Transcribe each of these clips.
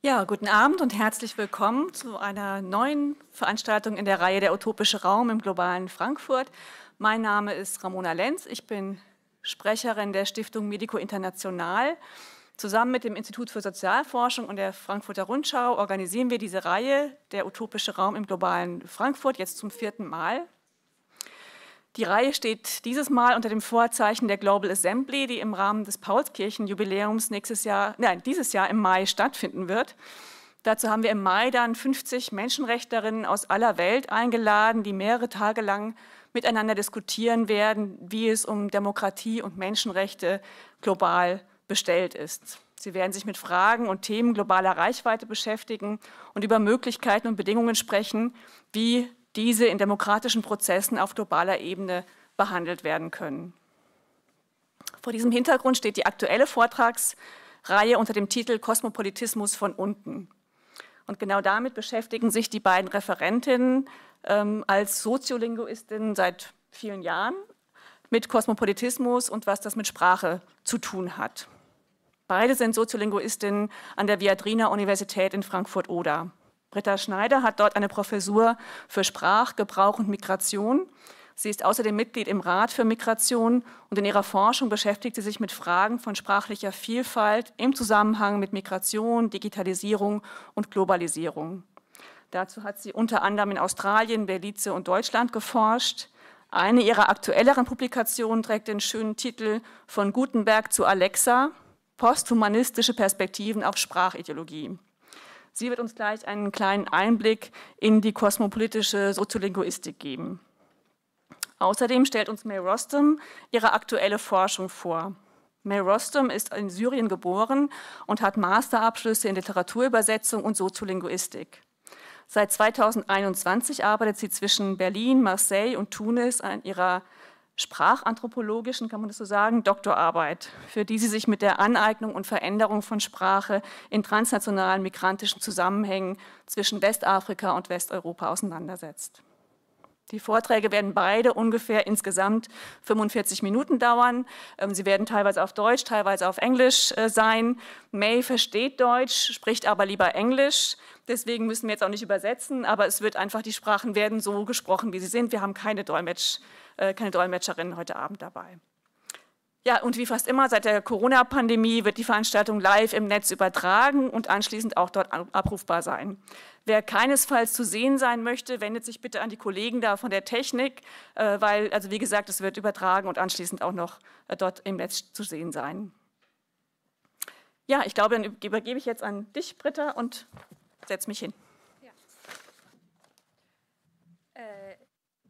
Ja, guten Abend und herzlich willkommen zu einer neuen Veranstaltung in der Reihe der Utopische Raum im globalen Frankfurt. Mein Name ist Ramona Lenz, ich bin Sprecherin der Stiftung Medico International. Zusammen mit dem Institut für Sozialforschung und der Frankfurter Rundschau organisieren wir diese Reihe, der Utopische Raum im globalen Frankfurt, jetzt zum 4. Mal. Die Reihe steht dieses Mal unter dem Vorzeichen der Global Assembly, die im Rahmen des Paulskirchenjubiläums dieses Jahr im Mai stattfinden wird. Dazu haben wir im Mai dann 50 Menschenrechtlerinnen aus aller Welt eingeladen, die mehrere Tage lang miteinander diskutieren werden, wie es um Demokratie und Menschenrechte global bestellt ist. Sie werden sich mit Fragen und Themen globaler Reichweite beschäftigen und über Möglichkeiten und Bedingungen sprechen, wie diese in demokratischen Prozessen auf globaler Ebene behandelt werden können. Vor diesem Hintergrund steht die aktuelle Vortragsreihe unter dem Titel Kosmopolitismus von unten. Und genau damit beschäftigen sich die beiden Referentinnen als Soziolinguistinnen seit vielen Jahren mit Kosmopolitismus und was das mit Sprache zu tun hat. Beide sind Soziolinguistinnen an der Viadrina-Universität in Frankfurt-Oder. Britta Schneider hat dort eine Professur für Sprachgebrauch und Migration. Sie ist außerdem Mitglied im Rat für Migration und in ihrer Forschung beschäftigt sie sich mit Fragen von sprachlicher Vielfalt im Zusammenhang mit Migration, Digitalisierung und Globalisierung. Dazu hat sie unter anderem in Australien, Belize und Deutschland geforscht. Eine ihrer aktuelleren Publikationen trägt den schönen Titel Von Gutenberg zu Alexa, posthumanistische Perspektiven auf Sprachideologie. Sie wird uns gleich einen kleinen Einblick in die kosmopolitische Soziolinguistik geben. Außerdem stellt uns Rostom ihre aktuelle Forschung vor. Rostom ist in Syrien geboren und hat Masterabschlüsse in Literaturübersetzung und Soziolinguistik. Seit 2021 arbeitet sie zwischen Berlin, Marseille und Tunis an ihrer sprachanthropologischen, kann man das so sagen, Doktorarbeit, für die sie sich mit der Aneignung und Veränderung von Sprache in transnationalen migrantischen Zusammenhängen zwischen Westafrika und Westeuropa auseinandersetzt. Die Vorträge werden beide ungefähr insgesamt 45 Minuten dauern. Sie werden teilweise auf Deutsch, teilweise auf Englisch sein. May versteht Deutsch, spricht aber lieber Englisch. Deswegen müssen wir jetzt auch nicht übersetzen, aber es wird einfach, die Sprachen werden so gesprochen, wie sie sind. Wir haben keine Dolmetscherin heute Abend dabei. Ja, und wie fast immer seit der Corona-Pandemie wird die Veranstaltung live im Netz übertragen und anschließend auch dort abrufbar sein. Wer keinesfalls zu sehen sein möchte, wendet sich bitte an die Kollegen da von der Technik, weil, also wie gesagt, es wird übertragen und anschließend auch noch dort im Netz zu sehen sein. Ja, ich glaube, dann übergebe ich jetzt an dich, Britta, und setze mich hin.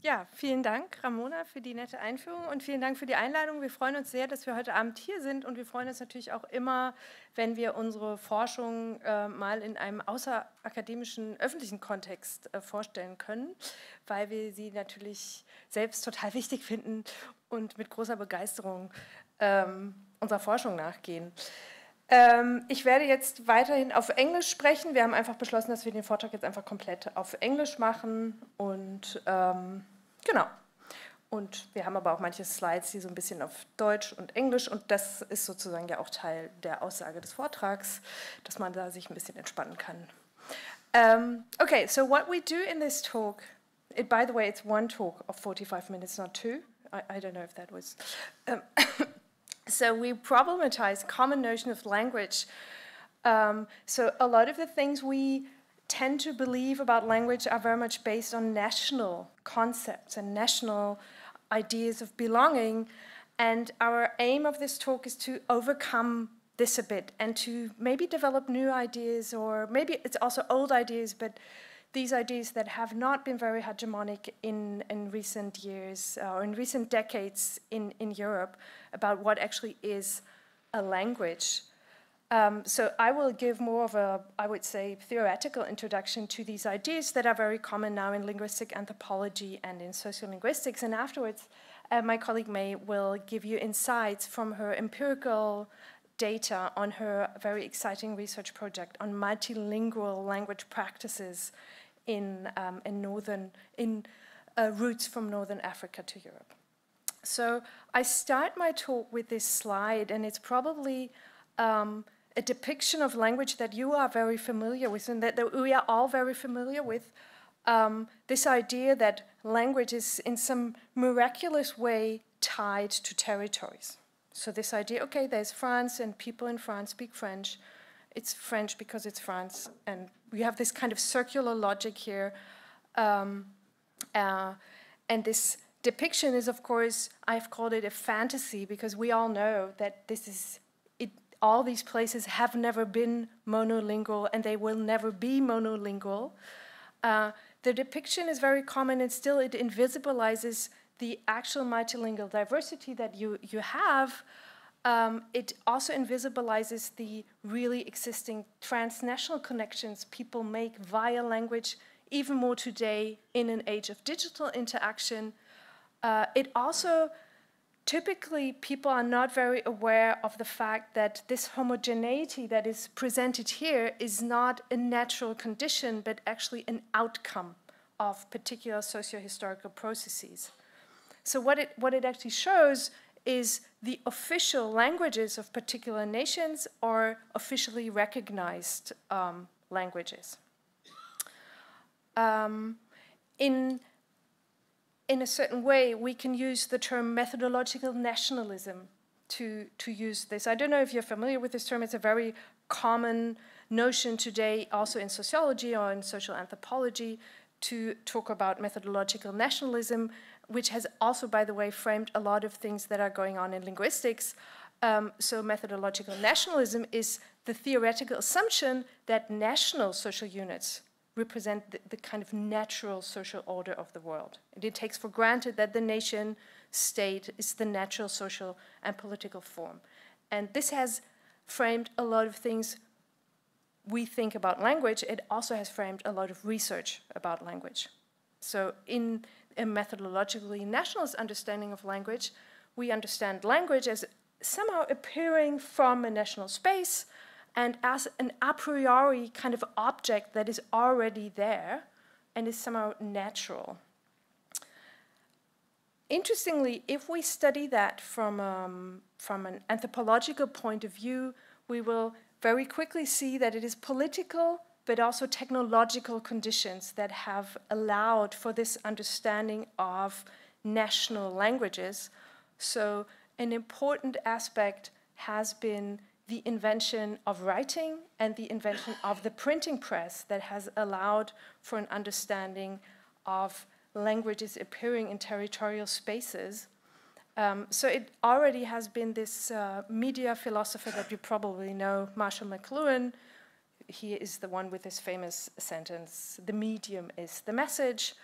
Ja, vielen Dank, Ramona, für die nette Einführung und vielen Dank für die Einladung. Wir freuen uns sehr, dass wir heute Abend hier sind und wir freuen uns natürlich auch immer, wenn wir unsere Forschung mal in einem außerakademischen, öffentlichen Kontext vorstellen können, weil wir sie natürlich selbst total wichtig finden und mit großer Begeisterung unserer Forschung nachgehen. Ich werde jetzt weiterhin auf Englisch sprechen. Wir haben einfach beschlossen, dass wir den Vortrag jetzt einfach komplett auf Englisch machen und genau. Und wir haben aber auch manche Slides, die so ein bisschen auf Deutsch und Englisch und das ist sozusagen ja auch Teil der Aussage des Vortrags, dass man da sich ein bisschen entspannen kann. Okay, so what we do in this talk, by the way, it's one talk of 45 minutes, not two. I don't know if that was... So we problematize common notion of language. So a lot of the things we tend to believe about language are very much based on national concepts and national ideas of belonging. And our aim of this talk is to overcome this a bit and to maybe develop new ideas, or maybe it's also old ideas, but these ideas that have not been very hegemonic in recent years or in recent decades in Europe about what actually is a language. So I will give more of a, I would say, theoretical introduction to these ideas that are very common now in linguistic anthropology and in sociolinguistics. And afterwards, my colleague May will give you insights from her empirical data on her very exciting research project on multilingual language practices in routes from Northern Africa to Europe. So I start my talk with this slide, and it's probably a depiction of language that you are very familiar with and that we are all very familiar with. This idea that language is in some miraculous way tied to territories. So this idea, okay, there's France and people in France speak French. It's French because it's France. And we have this kind of circular logic here. And this depiction is, of course, I've called it a fantasy because we all know that this is, all these places have never been monolingual and they will never be monolingual. The depiction is very common and still it invisibilizes the actual multilingual diversity that you have. It also invisibilizes the really existing transnational connections people make via language, even more today in an age of digital interaction. It also, typically, people are not very aware of the fact that this homogeneity that is presented here is not a natural condition, but actually an outcome of particular socio-historical processes. So what it actually shows is the official languages of particular nations or officially recognized languages. In a certain way, we can use the term methodological nationalism to use this. I don't know if you're familiar with this term. It's a very common notion today, also in sociology or in social anthropology, to talk about methodological nationalism, which has also, by the way, framed a lot of things that are going on in linguistics. So methodological nationalism is the theoretical assumption that national social units represent the kind of natural social order of the world. And it takes for granted that the nation state is the natural social and political form. And this has framed a lot of things we think about language. It also has framed a lot of research about language. So in a methodologically nationalist understanding of language, we understand language as somehow appearing from a national space and as an a priori kind of object that is already there and is somehow natural. Interestingly, if we study that from an anthropological point of view, we will very quickly see that it is political but also technological conditions that have allowed for this understanding of national languages. So an important aspect has been the invention of writing and the invention of the printing press that has allowed for an understanding of languages appearing in territorial spaces. So it already has been this media philosopher that you probably know, Marshall McLuhan. He is the one with this famous sentence, "The medium is the message."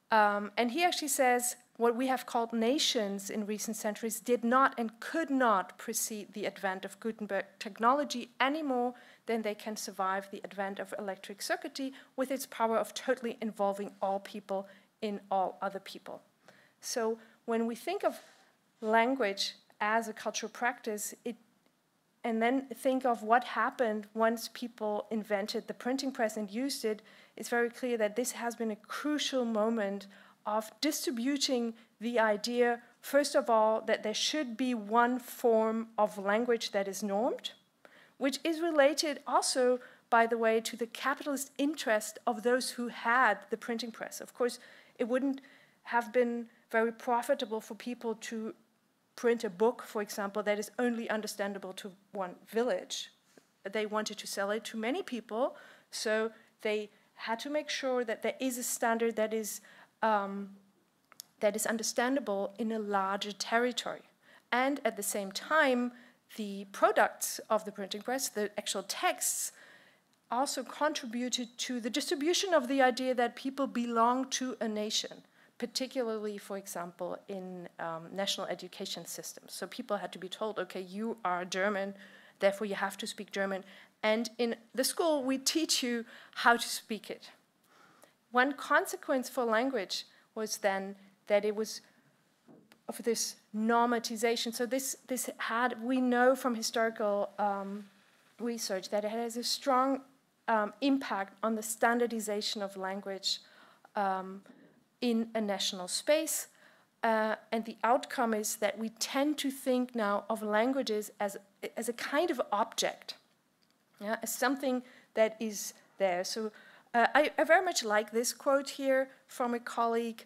And he actually says, what we have called nations in recent centuries did not and could not precede the advent of Gutenberg technology any more than they can survive the advent of electric circuitry with its power of totally involving all people in all other people. So when we think of language as a cultural practice, and then think of what happened once people invented the printing press and used it, it's very clear that this has been a crucial moment of distributing the idea, first of all, that there should be one form of language that is normed, which is related also, by the way, to the capitalist interest of those who had the printing press. Of course, it wouldn't have been very profitable for people to print a book, for example, that is only understandable to one village. They wanted to sell it to many people, so they had to make sure that there is a standard that is understandable in a larger territory. And at the same time, the products of the printing press, the actual texts, also contributed to the distribution of the idea that people belong to a nation, particularly, for example, in national education systems. So people had to be told, okay, you are German, therefore you have to speak German. And in the school, we teach you how to speak it. One consequence for language was then that it was of this normatization. So this had, we know from historical research that it has a strong impact on the standardization of language in a national space. And the outcome is that we tend to think now of languages as a kind of object. as something that is there. So I very much like this quote here from a colleague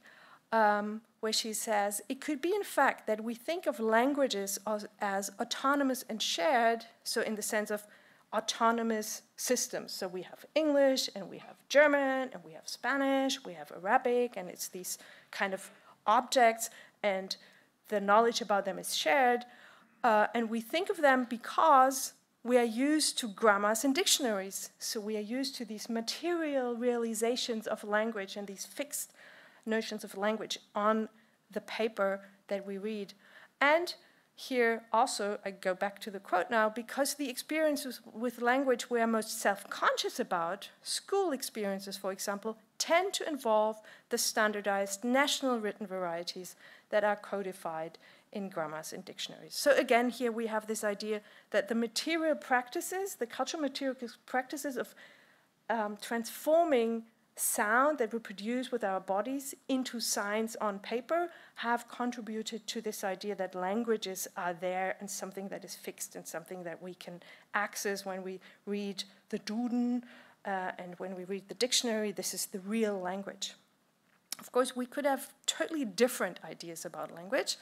where she says, "It could be in fact that we think of languages as autonomous and shared," so in the sense of autonomous systems. So we have English, and we have German, and we have Spanish, we have Arabic, and it's these kind of objects, and the knowledge about them is shared. And we think of them because we are used to grammars and dictionaries. So we are used to these material realizations of language and these fixed notions of language on the paper that we read. And here also, I go back to the quote now, because the experiences with language we are most self-conscious about, school experiences, for example, tend to involve the standardized national written varieties that are codified in grammars and dictionaries. So again, here we have this idea that the material practices, the cultural material practices of transforming sound that we produce with our bodies into signs on paper have contributed to this idea that languages are there and something that is fixed and something that we can access when we read the Duden and when we read the dictionary. This is the real language. Of course, we could have totally different ideas about language,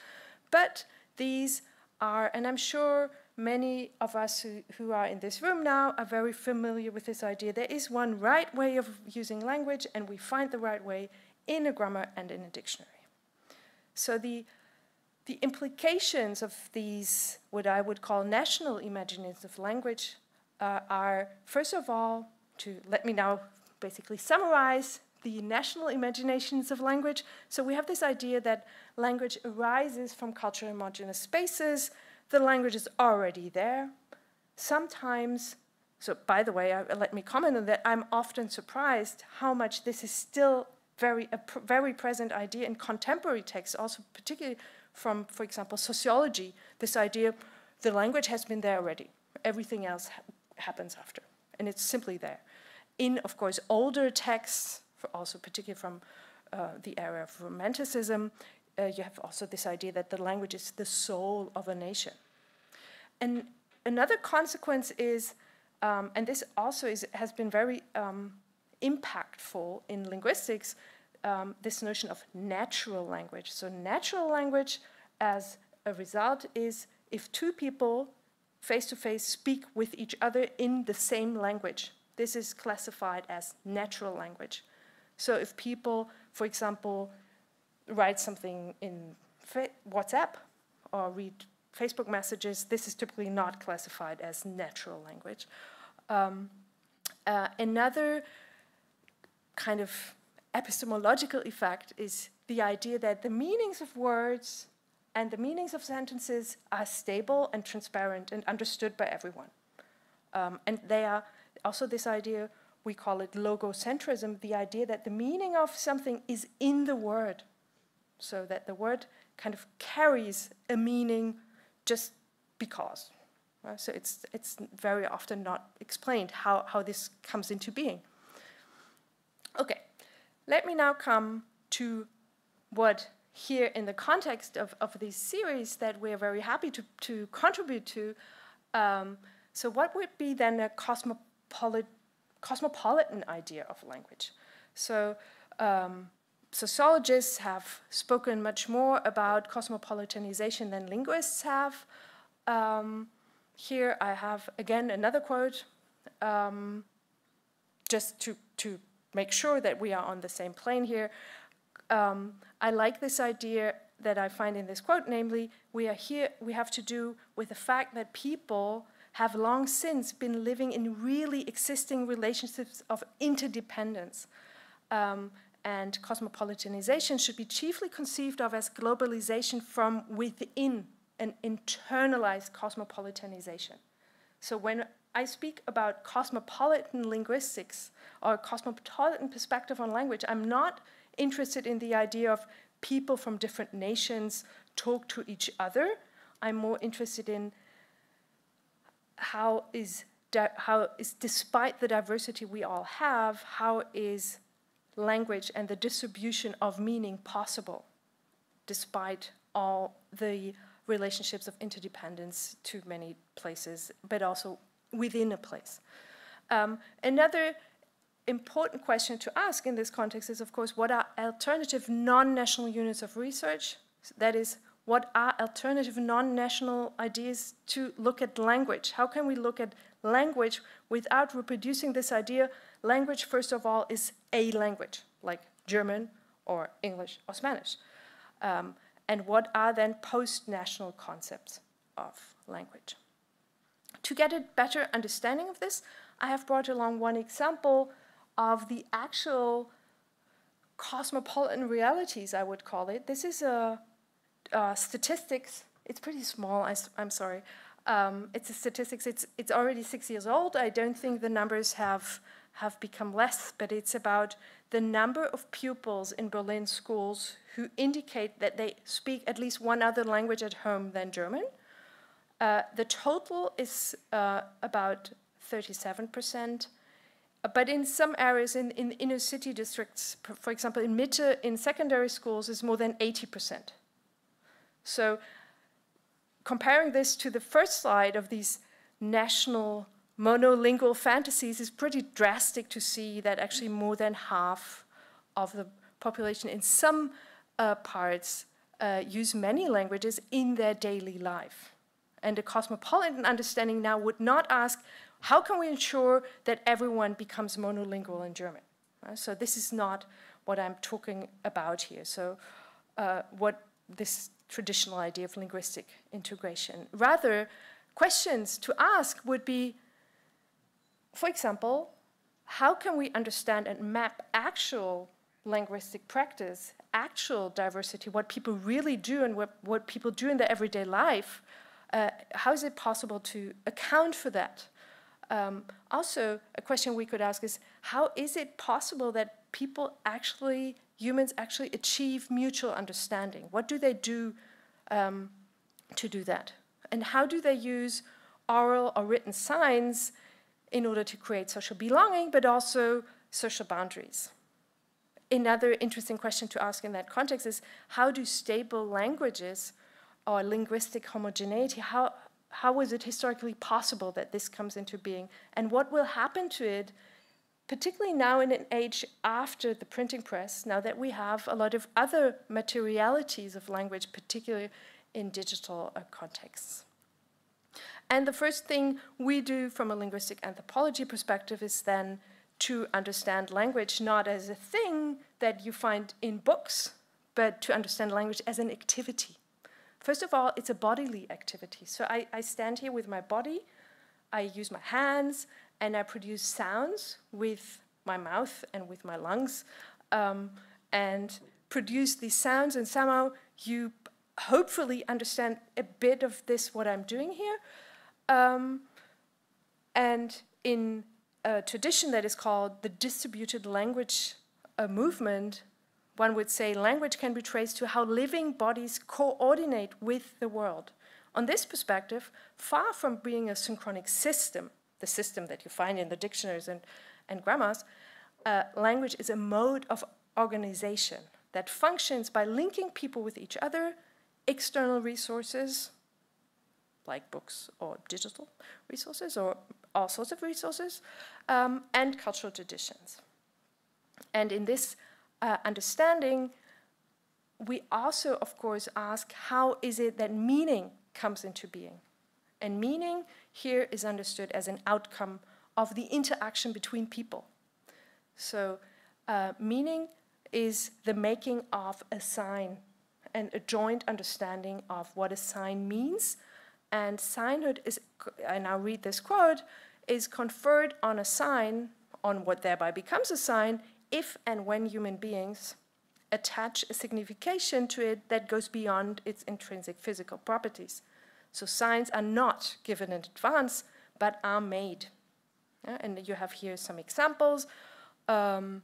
but these are, and I'm sure many of us who are in this room now are very familiar with this idea. There is one right way of using language, and we find the right way in a grammar and in a dictionary. So the implications of these, what I would call national imaginations of language, are, first of all, let me now basically summarize the national imaginations of language. So we have this idea that language arises from culturally homogeneous spaces. The language is already there. Sometimes, so by the way, let me comment on that, I'm often surprised how much this is still a very present idea in contemporary texts, also particularly from, for example, sociology, this idea the language has been there already. Everything else happens after, and it's simply there. In, of course, older texts, also particularly from the era of Romanticism, you have also this idea that the language is the soul of a nation. And another consequence is, and this also has been very impactful in linguistics, this notion of natural language. So natural language, as a result, is if two people face-to-face speak with each other in the same language. This is classified as natural language. So if people, for example, write something in WhatsApp or read Facebook messages, this is typically not classified as natural language. Another kind of epistemological effect is the idea that the meanings of words and the meanings of sentences are stable and transparent and understood by everyone. And they are also this idea, we call it logocentrism, the idea that the meaning of something is in the word, so that the word kind of carries a meaning just because. So it's very often not explained how this comes into being. Okay, let me now come to what here in the context of this series that we're very happy to contribute to. So what would be then a cosmopolitan idea of language? So sociologists have spoken much more about cosmopolitanization than linguists have. Here I have, again, another quote, just to make sure that we are on the same plane here. I like this idea that I find in this quote, namely, we have to do with the fact that people have long since been living in really existing relationships of interdependence. And cosmopolitanization should be chiefly conceived of as globalization from within, an internalized cosmopolitanization. So when I speak about cosmopolitan linguistics or cosmopolitan perspective on language, I'm not interested in the idea of people from different nations talk to each other. I'm more interested in how is despite the diversity we all have, how is language and the distribution of meaning possible, despite all the relationships of interdependence to many places, but also within a place. Another important question to ask in this context is, of course, what are alternative non-national units of research? That is, what are alternative non-national ideas to look at language? How can we look at language without reproducing this idea? Language, first of all, is a language, like German or English or Spanish. And what are then post-national concepts of language? To get a better understanding of this, I have brought along one example of the actual cosmopolitan realities, I would call it. This is a statistics. It's pretty small, I'm sorry. It's a statistics, it's already 6 years old. I don't think the numbers have become less, but it's about the number of pupils in Berlin schools who indicate that they speak at least one other language at home than German. The total is about 37%. But in some areas, in inner city districts, for example, in Mitte, in secondary schools, is more than 80%. So comparing this to the first slide of these national monolingual fantasies is pretty drastic to see that actually more than half of the population in some parts use many languages in their daily life. And a cosmopolitan understanding now would not ask, how can we ensure that everyone becomes monolingual in German? So this is not what I'm talking about here. So what this traditional idea of linguistic integration. Rather, questions to ask would be, for example, how can we understand and map actual linguistic practice, actual diversity, what people really do and what people do in their everyday life? How is it possible to account for that? Also, a question we could ask is, how is it possible that humans actually achieve mutual understanding? What do they do to do that? And how do they use oral or written signs in order to create social belonging, but also social boundaries? Another interesting question to ask in that context is, how do stable languages or linguistic homogeneity, how is it historically possible that this comes into being? And what will happen to it, particularly now in an age after the printing press, now that we have a lot of other materialities of language, particularly in digital contexts? And the first thing we do from a linguistic anthropology perspective is then to understand language not as a thing that you find in books, but to understand language as an activity. First of all, it's a bodily activity. So I stand here with my body, I use my hands, and I produce sounds with my mouth and with my lungs, and produce these sounds, and somehow you hopefully understand a bit of this, what I'm doing here. And in a tradition that is called the distributed language movement, one would say language can be traced to how living bodies coordinate with the world. On this perspective, far from being a synchronic system, the system that you find in the dictionaries and grammars, language is a mode of organization that functions by linking people with each other, external resources, like books or digital resources or all sorts of resources, and cultural traditions. And in this understanding, we also, of course, ask how is it that meaning comes into being? And meaning here is understood as an outcome of the interaction between people. So meaning is the making of a sign and a joint understanding of what a sign means. And signhood is, and I'll read this quote, is conferred on a sign, on what thereby becomes a sign, if and when human beings attach a signification to it that goes beyond its intrinsic physical properties. So signs are not given in advance, but are made. And you have here some examples. On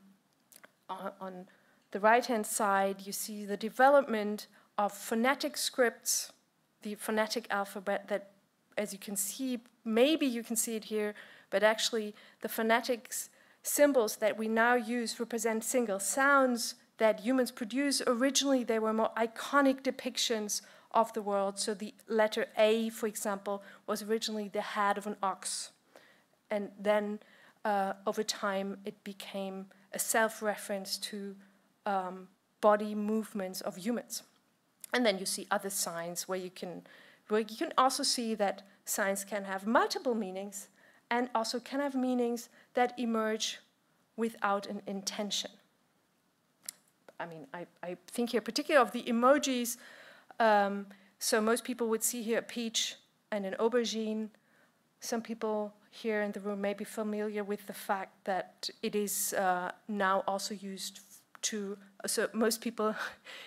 the right-hand side, you see the development of phonetic scripts, the phonetic alphabet that, as you can see, maybe you can see it here, but actually the phonetics symbols that we now use represent single sounds that humans produce. Originally, they were more iconic depictions of the world. So the letter A, for example, was originally the head of an ox. and then over time it became a self-reference to body movements of humans. And then you see other signs where you can also see that signs can have multiple meanings and also can have meanings that emerge without an intention. I mean, I think here particularly of the emojis. So most people would see here a peach and an aubergine. Some people here in the room may be familiar with the fact that it is now also used to, so most people,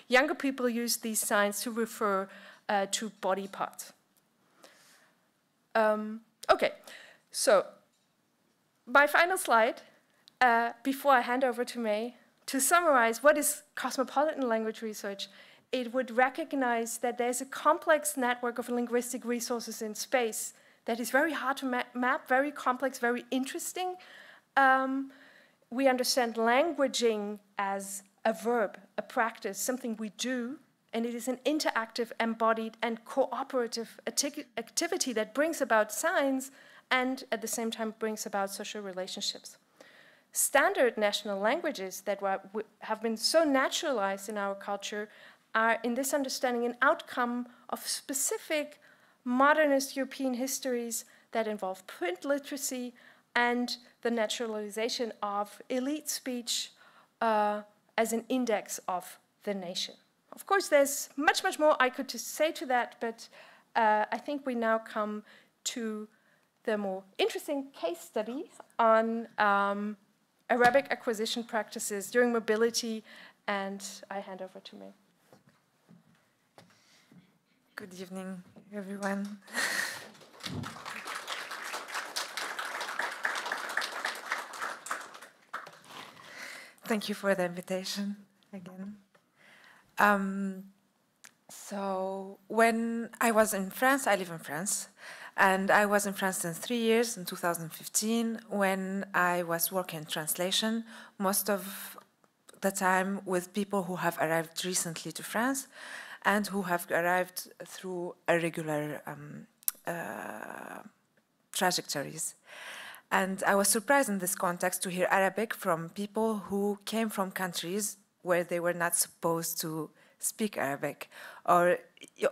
younger people use these signs to refer to body parts. Okay, so my final slide, before I hand over to May, to summarize what is cosmopolitan language research, it would recognize that there's a complex network of linguistic resources in space that is very hard to map, very complex, very interesting. We understand languaging as a verb, a practice, something we do, and it is an interactive, embodied, and cooperative activity that brings about signs and at the same time brings about social relationships. Standard national languages that have been so naturalized in our culture are, in this understanding, an outcome of specific modernist European histories that involve print literacy and the naturalization of elite speech as an index of the nation. Of course, there's much, much more I could say to that, but I think we now come to the more interesting case study on Arabic acquisition practices during mobility, and I hand over to May. Good evening, everyone. Thank you for the invitation again. So when I was in France, I live in France, and I was in France since 3 years, in 2015, when I was working in translation, most of the time with people who have arrived recently to France and who have arrived through irregular trajectories. And I was surprised in this context to hear Arabic from people who came from countries where they were not supposed to speak Arabic, or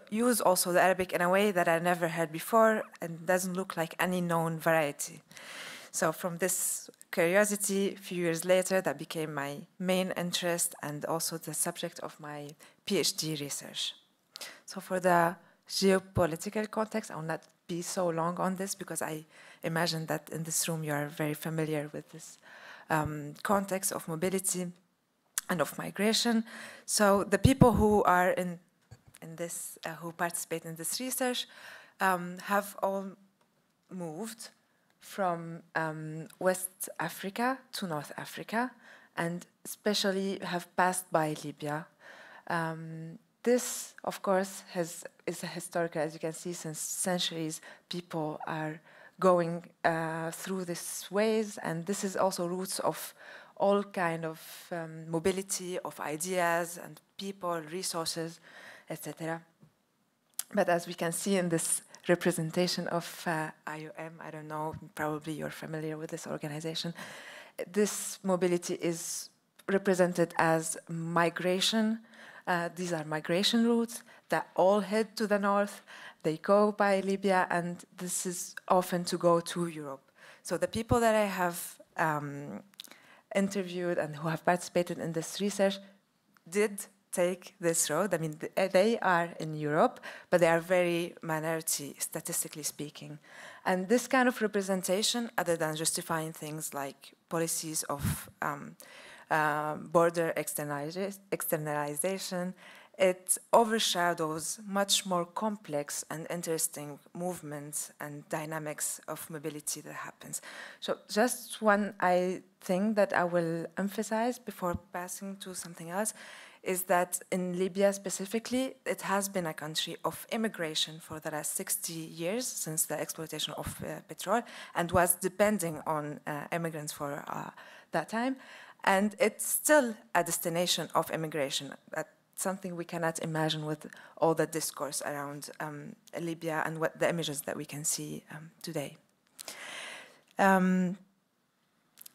use also the Arabic in a way that I never heard before and doesn't look like any known variety. So from this curiosity, a few years later, that became my main interest and also the subject of my PhD research. So for the geopolitical context, I will not be so long on this because I imagine that in this room you are very familiar with this context of mobility and of migration. So the people who are in this, who participate in this research, have all moved from West Africa to North Africa, and especially have passed by Libya. This, of course, is a historical, as you can see, since centuries, people are going through these ways, and this is also roots of all kind of mobility of ideas and people, resources, etc. But as we can see in this representation of IOM, I don't know, probably you're familiar with this organization, this mobility is represented as migration. These are migration routes that all head to the north. They go by Libya, and this is often to go to Europe. So the people that I have interviewed and who have participated in this research did take this road. I mean, they are in Europe, but they are very minority, statistically speaking. And this kind of representation, other than justifying things like policies of border externalization, it overshadows much more complex and interesting movements and dynamics of mobility that happens. So just one thing that I will emphasize before passing to something else is that in Libya specifically, it has been a country of immigration for the last 60 years since the exploitation of petrol, and was depending on immigrants for that time. And it's still a destination of immigration. That's something we cannot imagine with all the discourse around Libya and what the images that we can see today.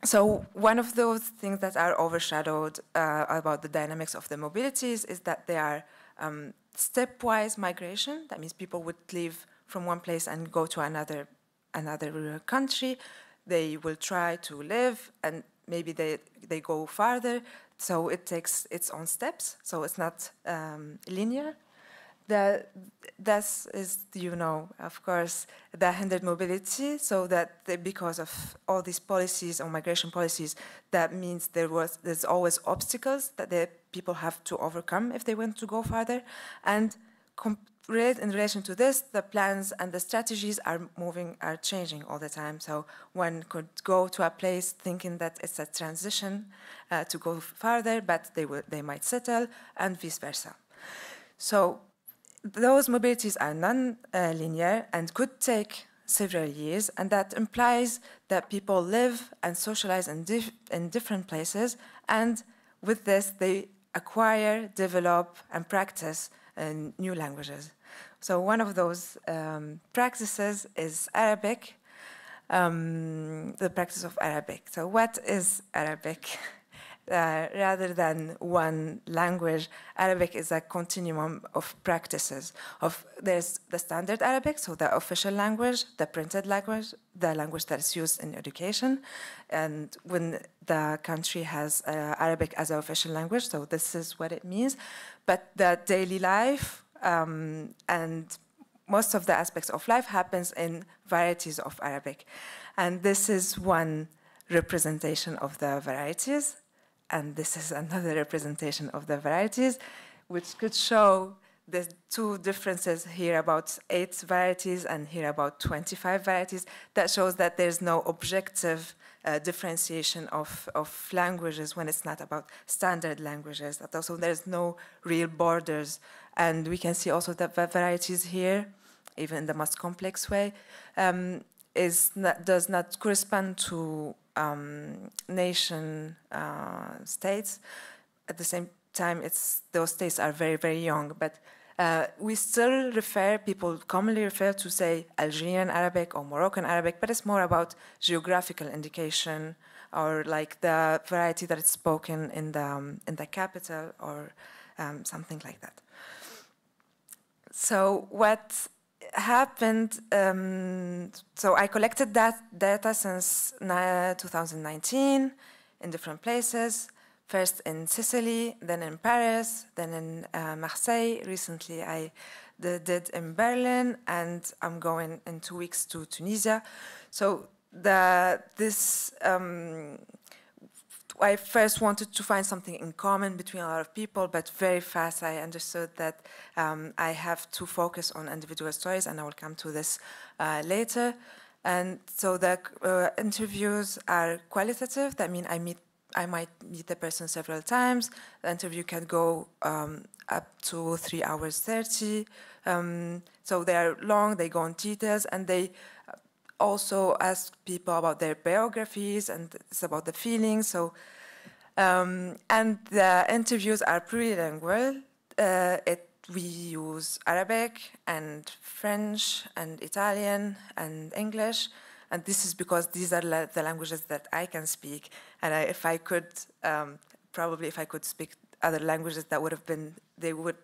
So one of those things that are overshadowed about the dynamics of the mobilities is that they are stepwise migration. That means people would leave from one place and go to another country. They will try to live, and maybe they go farther. So it takes its own steps. So it's not linear. This is, of course, the hindered mobility, so that because of all these policies or migration policies, that means there's always obstacles that the people have to overcome if they want to go farther. And in relation to this, the plans and the strategies are changing all the time. So one could go to a place thinking that it's a transition to go farther, but they might settle, and vice versa. So those mobilities are non-linear and could take several years, and that implies that people live and socialize in different places, and with this they acquire, develop, and practice new languages. So one of those practices is Arabic, the practice of Arabic. So what is Arabic? Rather than one language, Arabic is a continuum of practices. There's the standard Arabic, so the official language, the printed language, the language that is used in education, and when the country has Arabic as an official language, so this is what it means. But the daily life and most of the aspects of life happens in varieties of Arabic. And this is one representation of the varieties. And this is another representation of the varieties, which could show the two differences here, about 8 varieties, and here about 25 varieties. That shows that there's no objective differentiation of languages when it's not about standard languages. That also there's no real borders. And we can see also that the varieties here, even in the most complex way, does not correspond to nation states. At the same time, those states are very, very young, but we still people commonly refer to, say, Algerian Arabic or Moroccan Arabic, but it's more about geographical indication, or like the variety that is spoken in the capital, or something like that. So what happened, so I collected that data since 2019 in different places, first in Sicily, then in Paris, then in Marseille. Recently I did in Berlin, and I'm going in 2 weeks to Tunisia. So I first wanted to find something in common between a lot of people, but very fast I understood that I have to focus on individual stories, and I will come to this later. And so the interviews are qualitative. That means I might meet the person several times. The interview can go up to 3 hours 30. So they are long, they go into details, and they also ask people about their biographies, and it's about the feelings. So, and the interviews are plurilingual. We use Arabic and French and Italian and English, and this is because these are the languages that I can speak. And if I could speak other languages, they would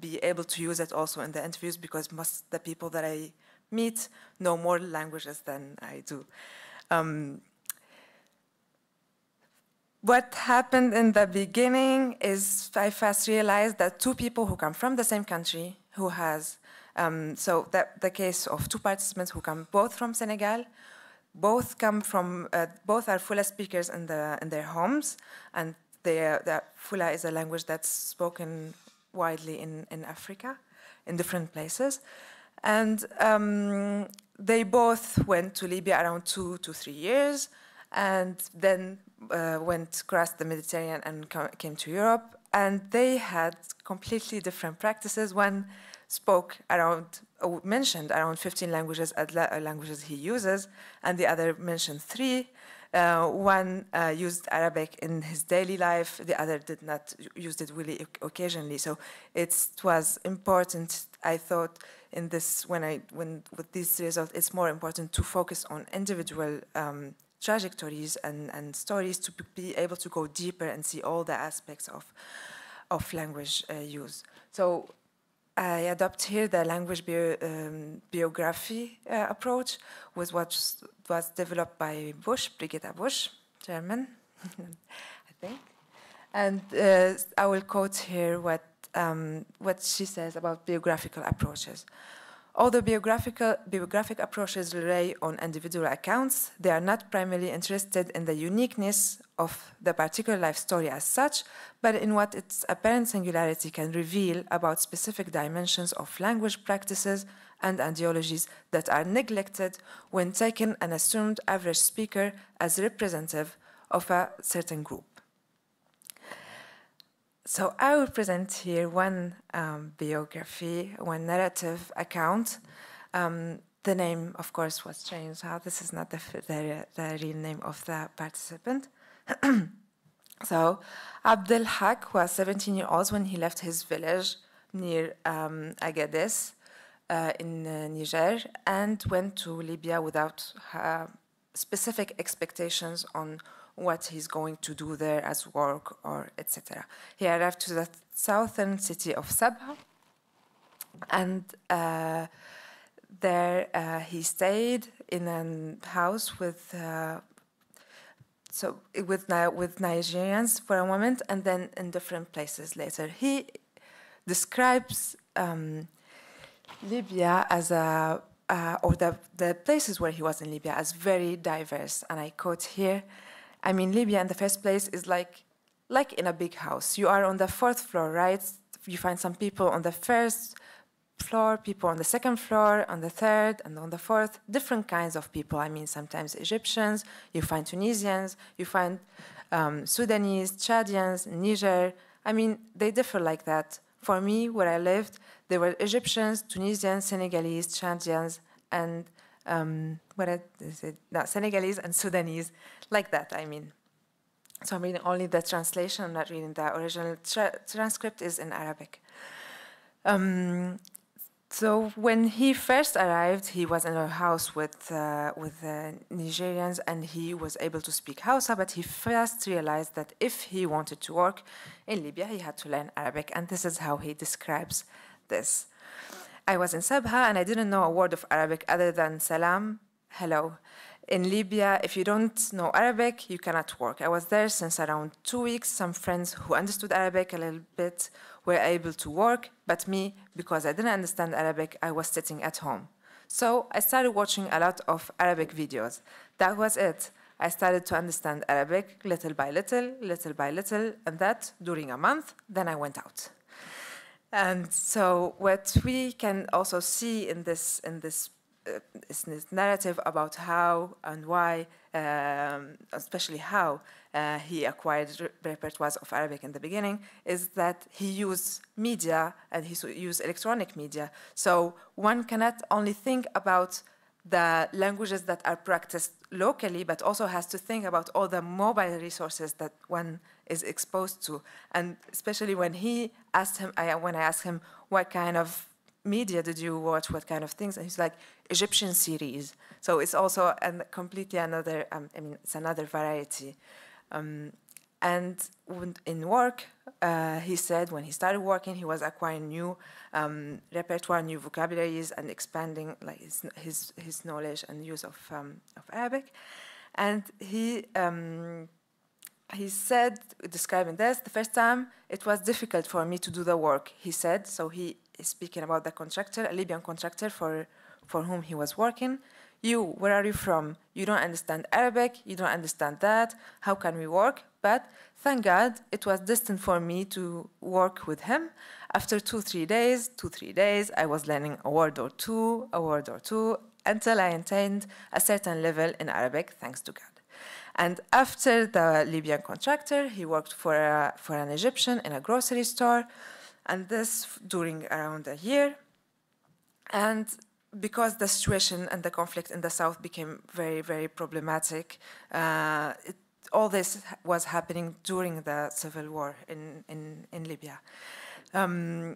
be able to use it also in the interviews, because most of the people that I meet know more languages than I do. What happened in the beginning is I fast realized that 2 people who come from the same country, who has, so the case of 2 participants who come both from Senegal, both are Fula speakers in their homes, and the Fula is a language that's spoken widely in Africa, in different places. And they both went to Libya around 2 to 3 years, and then went across the Mediterranean and came to Europe. And they had completely different practices. One mentioned around 15 languages he uses, and the other mentioned 3. One used Arabic in his daily life, the other did not, used it really occasionally. So it was important, I thought, in this, with these results, it's more important to focus on individual trajectories and stories to be able to go deeper and see all the aspects of language use. So I adopt here the language biography approach, with what was developed by Britta Busch, German, I think. And I will quote here what she says about biographical approaches. Although biographic approaches rely on individual accounts, they are not primarily interested in the uniqueness of the particular life story as such, but in what its apparent singularity can reveal about specific dimensions of language practices and ideologies that are neglected when taking an assumed average speaker as representative of a certain group. So I will present here one biography, one narrative account. The name, of course, was changed. This is not the real name of the participant. So Abdel Haq was 17 years old when he left his village near Agadez in Niger and went to Libya without specific expectations on what he's going to do there as work or etc. He arrived to the southern city of Sabha, and there he stayed in a house with Nigerians for a moment, and then in different places later. He describes Libya as or the places where he was in Libya as very diverse, and I quote here. I mean, Libya in the first place is like in a big house. You are on the 4th floor, right? You find some people on the 1st floor, people on the 2nd floor, on the 3rd, and on the 4th, different kinds of people. I mean, sometimes Egyptians, you find Tunisians, you find Sudanese, Chadians, Niger. I mean, they differ like that. For me, where I lived, there were Egyptians, Tunisians, Senegalese, Chadians, and Senegalese and Sudanese, like that, I mean. So I'm reading only the translation, I'm not reading the original transcript is in Arabic. So when he first arrived, he was in a house with Nigerians, and he was able to speak Hausa, but he first realized that if he wanted to work in Libya, he had to learn Arabic, and this is how he describes this. I was in Sabha and I didn't know a word of Arabic other than salam, hello. In Libya, if you don't know Arabic, you cannot work. I was there since around 2 weeks. Some friends who understood Arabic a little bit were able to work, but me, because I didn't understand Arabic, I was sitting at home. So I started watching a lot of Arabic videos. That was it. I started to understand Arabic little by little, and that during a month, then I went out. And so what we can also see in this narrative about how and why, especially how he acquired repertoires of Arabic in the beginning, is that he used media and he used electronic media. So one cannot only think about the languages that are practiced locally, but also has to think about all the mobile resources that one is exposed to. And especially when he asked him, when I asked him, what kind of media did you watch, what kind of things? And he's like, Egyptian series. So it's also completely another, it's another variety. And in work, he said when he started working, he was acquiring new repertoire, new vocabularies, and expanding like his knowledge and use of Arabic. And he said, describing this, the first time it was difficult for me to do the work, he said. So he is speaking about the contractor, a Libyan contractor for whom he was working. You, where are you from? You don't understand Arabic, you don't understand that, how can we work? But thank God, it was destined for me to work with him. After 2-3 days, I was learning a word or two, until I attained a certain level in Arabic, thanks to God. And after the Libyan contractor, he worked for an Egyptian in a grocery store, and this during around a year. And because the situation and the conflict in the south became very, very problematic, all this was happening during the civil war in Libya.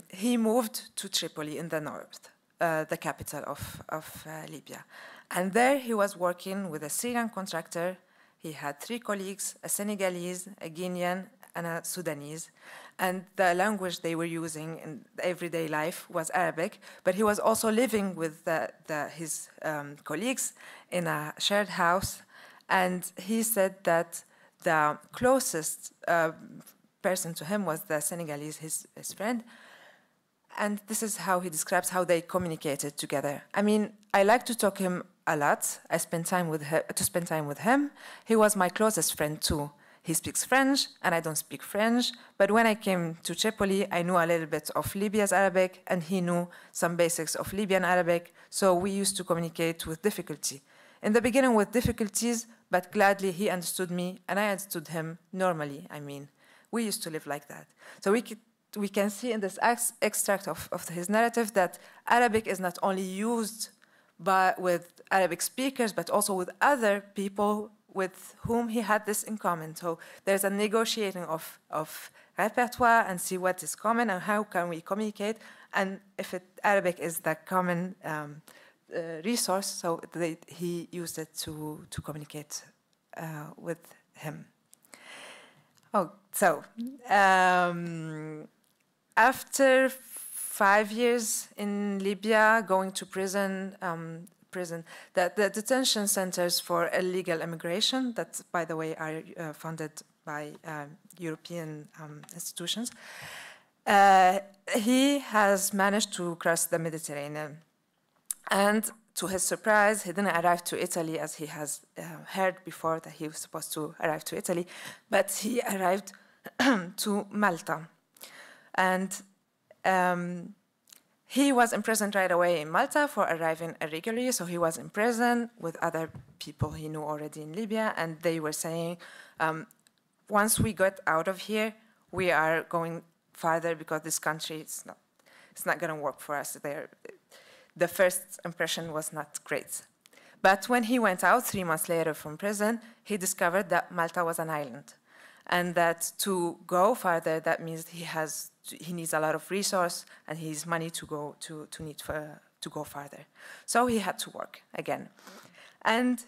He moved to Tripoli in the north, the capital of Libya. And there he was working with a Syrian contractor. He had 3 colleagues, a Senegalese, a Guinean, and a Sudanese. And the language they were using in everyday life was Arabic, but he was also living with his colleagues in a shared house. And he said that the closest person to him was the Senegalese, his friend. And this is how he describes how they communicated together. I mean, I like to talk to him a lot. I spend time with him. He was my closest friend too. He speaks French, and I don't speak French. But when I came to Tripoli, I knew a little bit of Libya's Arabic, and he knew some basics of Libyan Arabic. So we used to communicate with difficulty. In the beginning with difficulties, but gladly he understood me, and I understood him normally. I mean, we used to live like that. So we can see in this extract of his narrative that Arabic is not only used with Arabic speakers, but also with other people with whom he had this in common. So there's a negotiating of repertoire and see what is common and how can we communicate. And if Arabic is the common resource, so he used it to communicate with him. Oh, so after 5 years in Libya, going to prison, the detention centers for illegal immigration, that, by the way, are funded by European institutions, he has managed to cross the Mediterranean. And to his surprise, he didn't arrive to Italy as he has heard before that he was supposed to arrive to Italy, but he arrived to Malta. And he was imprisoned right away in Malta for arriving irregularly, so he was in prison with other people he knew already in Libya, and they were saying, once we get out of here, we are going farther because this country, it's not going to work for us. The first impression was not great. But when he went out 3 months later from prison, he discovered that Malta was an island, and that to go farther, that means he needs a lot of resource and he needs money to go farther. So he had to work again. And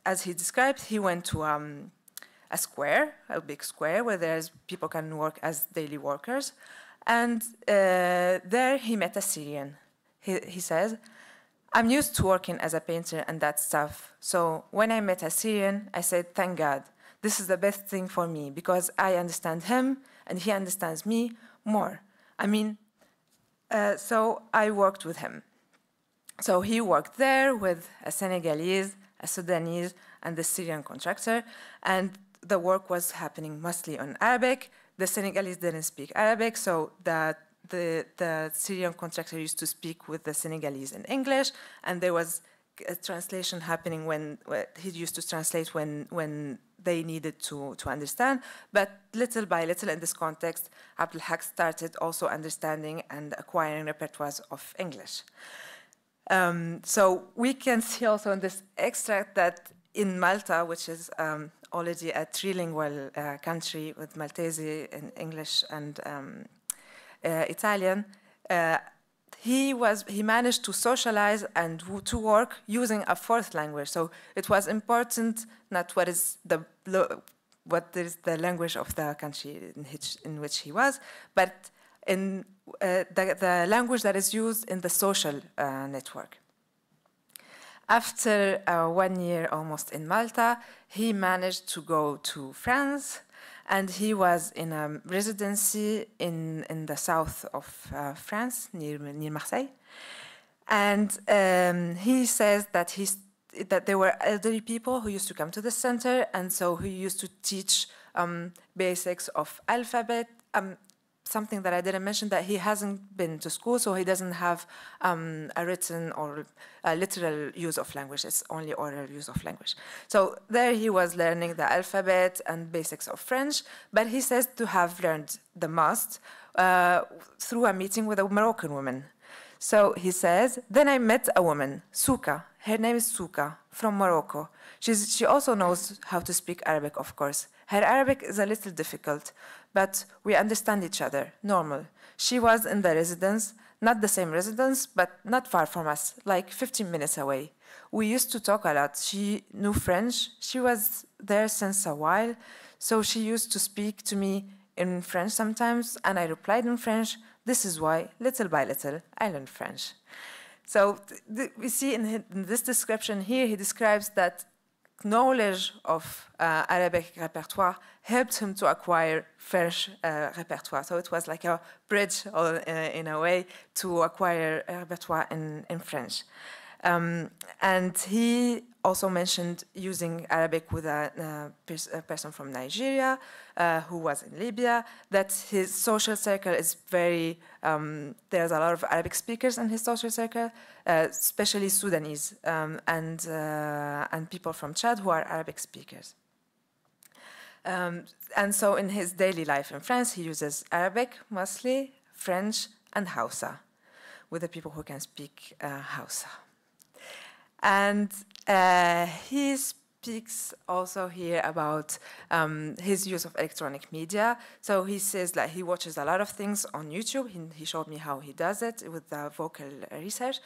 as he described, he went to a square, a big square, where people can work as daily workers. And there he met a Syrian. He says, I'm used to working as a painter and that stuff. So when I met a Syrian, I said, thank God. This is the best thing for me because I understand him and he understands me more. I mean, so I worked with him. So he worked there with a Senegalese, a Sudanese, and the Syrian contractor, and the work was happening mostly on Arabic. The Senegalese didn't speak Arabic, so the Syrian contractor used to speak with the Senegalese in English, and there was a translation happening when he used to translate when they needed to understand. But little by little in this context, Abdelhak started also understanding and acquiring repertoires of English. So we can see also in this extract that in Malta, which is already a trilingual country with Maltese in English and Italian, he managed to socialize and to work using a fourth language. So it was important not what is the language of the country in which he was, but in the language that is used in the social network. After 1 year almost in Malta, he managed to go to France, and he was in a residency in the south of France, near Marseille. And he says that there were elderly people who used to come to the center, and so he used to teach basics of alphabet, something that I didn't mention, that he hasn't been to school, so he doesn't have a written or a literal use of language. It's only oral use of language. So there he was learning the alphabet and basics of French, but he says to have learned the most through a meeting with a Moroccan woman. So he says, then I met a woman, Souka. Her name is Souka, from Morocco. She also knows how to speak Arabic, of course. Her Arabic is a little difficult, but we understand each other, normal. She was in the residence, not the same residence, but not far from us, like 15 minutes away. We used to talk a lot. She knew French. She was there since a while, so she used to speak to me in French sometimes, and I replied in French. This is why, little by little, I learned French. So we see in this description here, he describes that knowledge of Arabic repertoire helped him to acquire French repertoire. So it was like a bridge, in a way, to acquire repertoire in French. And he also mentioned using Arabic with a person from Nigeria who was in Libya, that his social circle is very, there's a lot of Arabic speakers in his social circle, especially Sudanese and people from Chad who are Arabic speakers. And so in his daily life in France, he uses Arabic mostly, French, and Hausa, with the people who can speak Hausa. And he speaks also here about his use of electronic media. So he says that he watches a lot of things on YouTube. He showed me how he does it with the vocal research.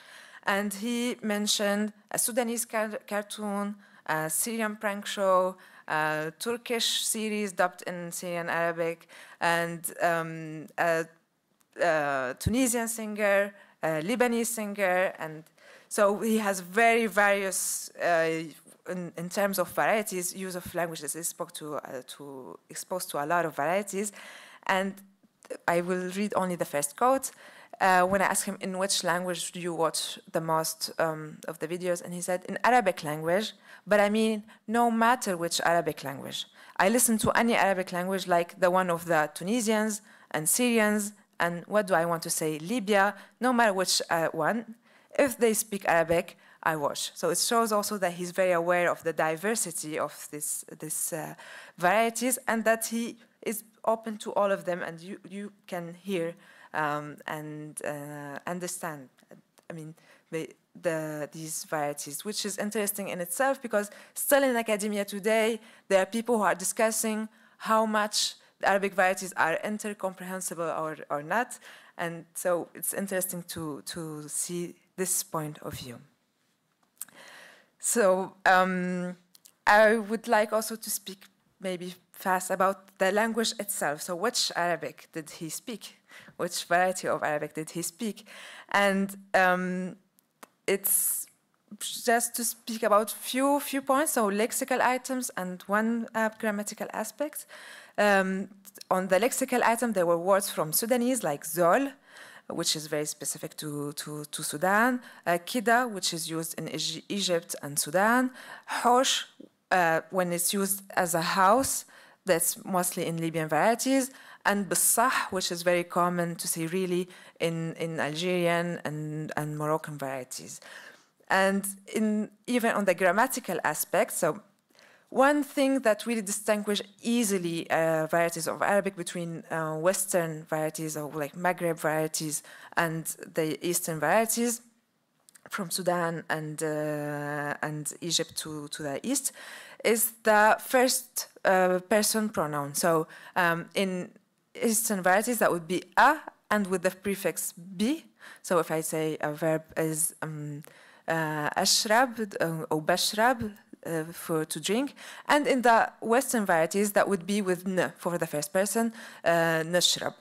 And he mentioned a Sudanese cartoon, a Syrian prank show, a Turkish series dubbed in Syrian Arabic, and a Tunisian singer, a Lebanese singer, and so he has very various, in terms of varieties, use of languages. He spoke exposed to a lot of varieties. And I will read only the first quote. When I asked him, in which language do you watch the most of the videos? And he said, in Arabic language, but I mean, no matter which Arabic language. I listen to any Arabic language, like the one of the Tunisians and Syrians, and what do I want to say, Libya, no matter which one. If they speak Arabic, I watch. So it shows also that he's very aware of the diversity of this varieties, and that he is open to all of them, and you can hear and understand. I mean, these varieties, which is interesting in itself, because still in academia today, there are people who are discussing how much the Arabic varieties are intercomprehensible or not, and so it's interesting to see this point of view. So I would like also to speak maybe fast about the language itself. So which Arabic did he speak? Which variety of Arabic did he speak? And it's just to speak about few points, so lexical items and one grammatical aspect. On the lexical item, there were words from Sudanese like zol, which is very specific to Sudan, kida, which is used in Egypt and Sudan, hosh, when it's used as a house, that's mostly in Libyan varieties, and bisah, which is very common to say really in Algerian and Moroccan varieties. And even on the grammatical aspect, so one thing that really distinguishes easily varieties of Arabic between Western varieties or like Maghreb varieties and the Eastern varieties from Sudan and Egypt to the east is the first person pronoun. So in Eastern varieties, that would be a, and with the prefix bi. So if I say a verb is ashrab or bashrab, to drink, and in the Western varieties that would be with n for the first person, nashrab.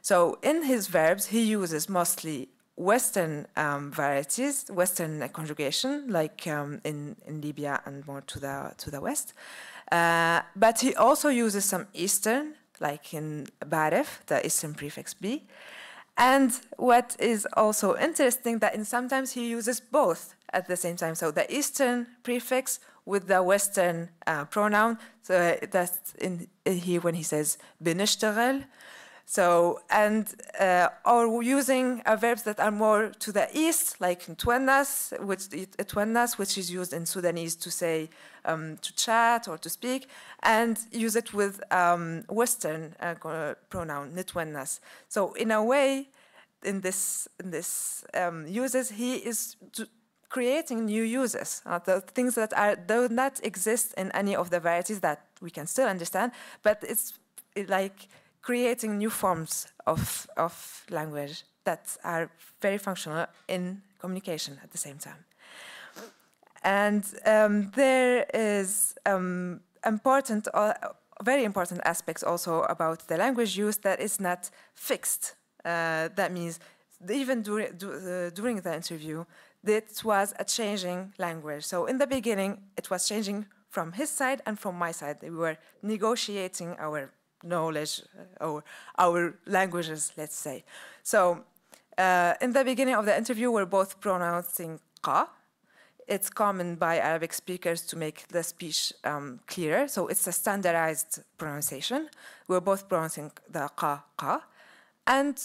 So in his verbs he uses mostly Western varieties, Western conjugation, like in Libya and more to the west, but he also uses some Eastern, like in baref, the Eastern prefix b. And what is also interesting that sometimes he uses both at the same time. So the Eastern prefix with the Western pronoun. So that's in here when he says binishtagal. So or using verbs that are more to the east, like twennas, which is used in Sudanese to say to chat or to speak, and use it with Western pronoun nitwennas. So in a way, in this uses, he is creating new uses, the things that do not exist in any of the varieties that we can still understand, but it's like creating new forms of language that are very functional in communication at the same time. And there is very important aspects also about the language use that is not fixed. That means even during the interview, it was a changing language. So in the beginning, it was changing from his side and from my side. We were negotiating our knowledge or our languages, let's say. So in the beginning of the interview, we're both pronouncing qa. It's common by Arabic speakers to make the speech clearer. So it's a standardized pronunciation. We're both pronouncing the qa, qa. And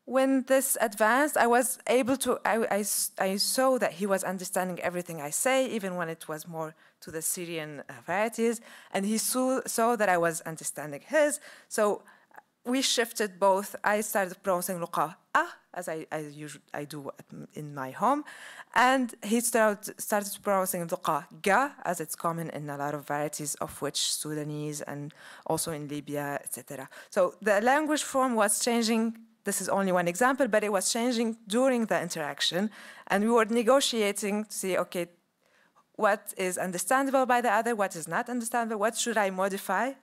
when this advanced, I was able to, I saw that he was understanding everything I say, even when it was more to the Syrian varieties. And he saw that I was understanding his. So we shifted both. I started pronouncing luqa, as I do in my home. And he started pronouncing luqa, ga, as it's common in a lot of varieties, of which Sudanese and also in Libya, etc. So the language form was changing. This is only one example, but it was changing during the interaction. And we were negotiating to see, okay, what is understandable by the other, what is not understandable, what should I modify?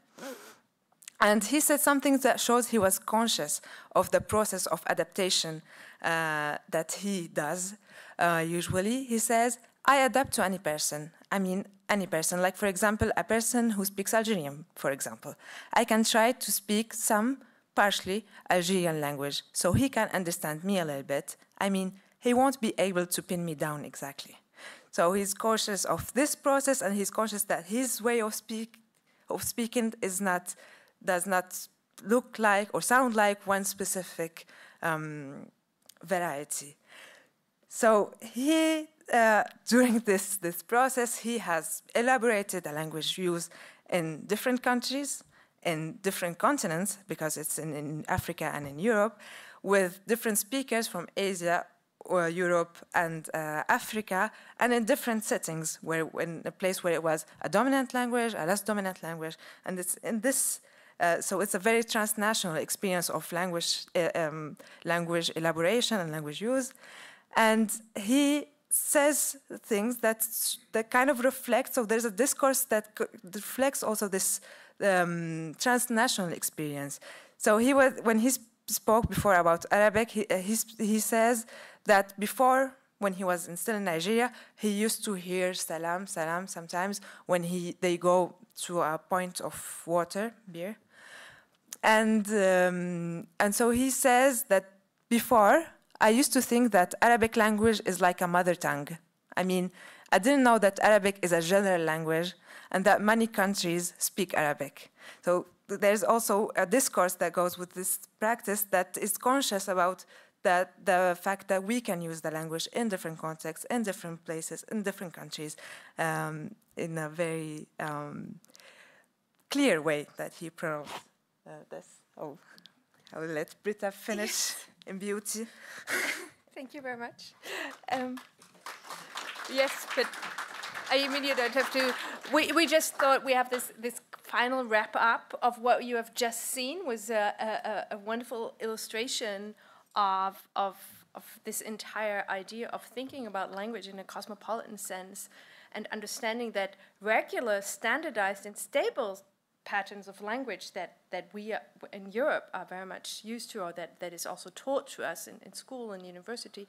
And he said something that shows he was conscious of the process of adaptation that he does. Usually, he says, I adapt to any person. I mean, any person. Like, for example, a person who speaks Algerian, for example. I can try to speak some partially Algerian language, so he can understand me a little bit. I mean, he won't be able to pin me down exactly. So he's conscious of this process, and he's conscious that his way of speaking does not look like or sound like one specific variety. So he, during this process, he has elaborated the language use in different countries, in different continents, because it's in Africa and in Europe, with different speakers from Asia or Europe and Africa, and in different settings, in a place where it was a dominant language, a less dominant language, and it's in this. So it's a very transnational experience of language elaboration and language use. And he says things that kind of reflect, so there's a discourse that reflects also this transnational experience. So when he spoke before about Arabic, he says that before, when he was still in Nigeria, he used to hear salam, salam sometimes when they go to a point of water, beer. And so he says that before, I used to think that Arabic language is like a mother tongue. I mean, I didn't know that Arabic is a general language and that many countries speak Arabic. So there's also a discourse that goes with this practice that is conscious about the fact that we can use the language in different contexts, in different places, in different countries, in a very clear way that he pronounced this. Oh, I will let Britta finish in beauty. Thank you very much. Yes, but I mean, you don't have to. We just thought we have this final wrap up of what you have just seen was a wonderful illustration of this entire idea of thinking about language in a cosmopolitan sense and understanding that regular, standardized, and stable patterns of language that we in Europe are very much used to, or that is also taught to us in school and university,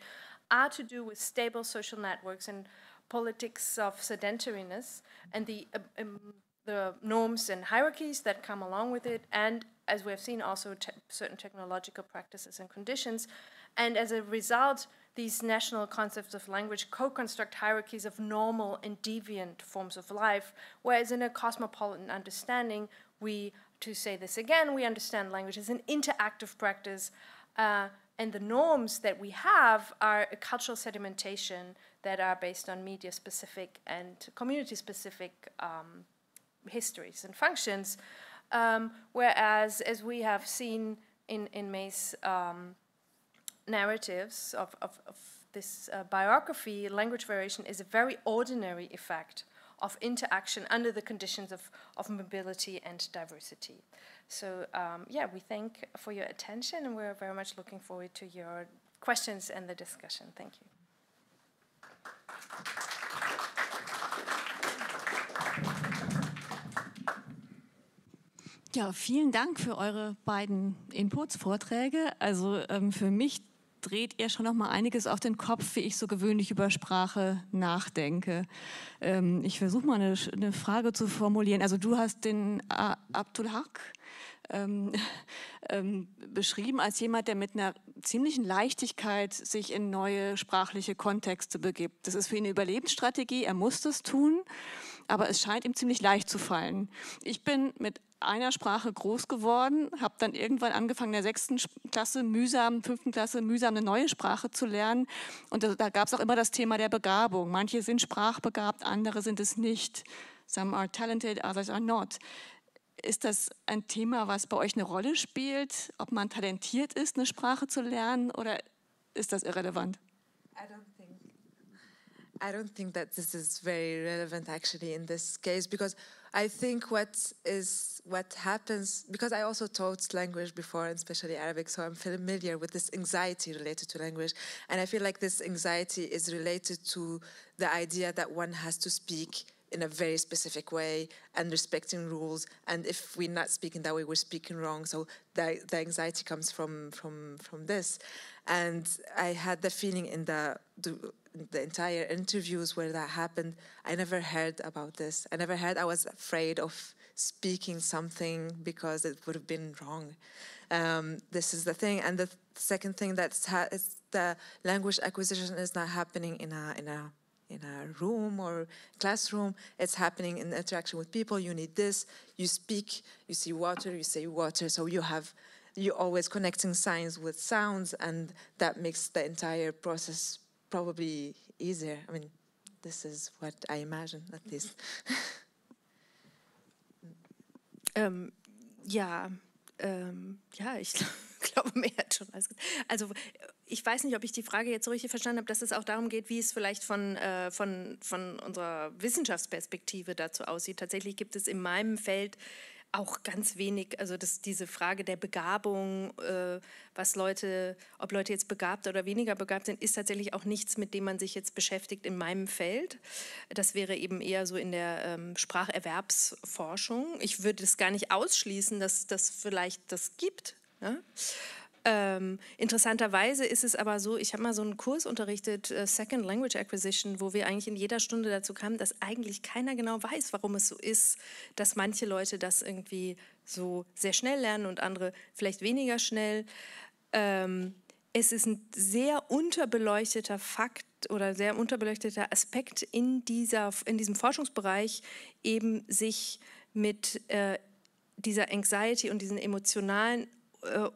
are to do with stable social networks and politics of sedentariness and the norms and hierarchies that come along with it, and as we have seen also certain technological practices and conditions. And as a result, these national concepts of language co-construct hierarchies of normal and deviant forms of life, whereas in a cosmopolitan understanding, to say this again, we understand language as an interactive practice, and the norms that we have are a cultural sedimentation that are based on media-specific and community-specific histories and functions, whereas, as we have seen in May's narratives, of this biography, language variation is a very ordinary effect of interaction under the conditions of mobility and diversity. So yeah, we thank for your attention, and we're very much looking forward to your questions and the discussion. Thank you. Ja, vielen Dank für eure beiden Inputs, Vorträge. Also für mich dreht ihr schon noch mal einiges auf den Kopf, wie ich so gewöhnlich über Sprache nachdenke. Ich versuche mal eine Frage zu formulieren. Also du hast den Abdulhak beschrieben als jemand, der mit einer ziemlichen Leichtigkeit sich in neue sprachliche Kontexte begibt. Das ist für ihn eine Überlebensstrategie, er muss das tun, aber es scheint ihm ziemlich leicht zu fallen. Ich bin mit einer Sprache groß geworden, habe dann irgendwann angefangen, in der 6. Klasse mühsam, 5. Klasse mühsam eine neue Sprache zu lernen. Und da gab es auch immer das Thema der Begabung. Manche sind sprachbegabt, andere sind es nicht. Some are talented, others are not. Ist das ein Thema, was bei euch eine Rolle spielt, ob man talentiert ist, eine Sprache zu lernen, oder ist das irrelevant? I don't think that this is very relevant actually in this case, because I think what happens, because I also taught language before, and especially Arabic, so I'm familiar with this anxiety related to language, and I feel like this anxiety is related to the idea that one has to speak in a very specific way and respecting rules, and if we're not speaking that way, we're speaking wrong. So the anxiety comes from this, and I had the feeling in the entire interviews where that happened, I never heard about this. I was afraid of speaking something because it would have been wrong. This is the thing, and the second thing is the language acquisition is not happening in a room or classroom. It's happening in interaction with people. You need this, you speak, you see water, you say water, so you're always connecting signs with sounds, and that makes the entire process probably easier. I mean, this is what I imagine, at least. Ja, ich glaube, mehr hat schon alles gesagt. Also ich weiß nicht, ob ich die Frage jetzt so richtig verstanden habe, dass es auch darum geht, wie es vielleicht von unserer Wissenschaftsperspektive dazu aussieht. Tatsächlich gibt es in meinem Feld auch ganz wenig, also diese Frage der Begabung, ob Leute jetzt begabt oder weniger begabt sind, ist tatsächlich auch nichts, mit dem man sich jetzt beschäftigt in meinem Feld. Das wäre eben eher so in der Spracherwerbsforschung. Ich würde es gar nicht ausschließen, dass das vielleicht das gibt. Ne? Interessanterweise ist es aber so, ich habe mal so einen Kurs unterrichtet, Second Language Acquisition, wo wir eigentlich in jeder Stunde dazu kamen, dass eigentlich keiner genau weiß, warum es so ist, dass manche Leute das irgendwie so sehr schnell lernen und andere vielleicht weniger schnell. Es ist ein sehr unterbeleuchteter Fakt oder sehr unterbeleuchteter Aspekt in diesem Forschungsbereich, eben sich mit dieser Anxiety und diesen emotionalen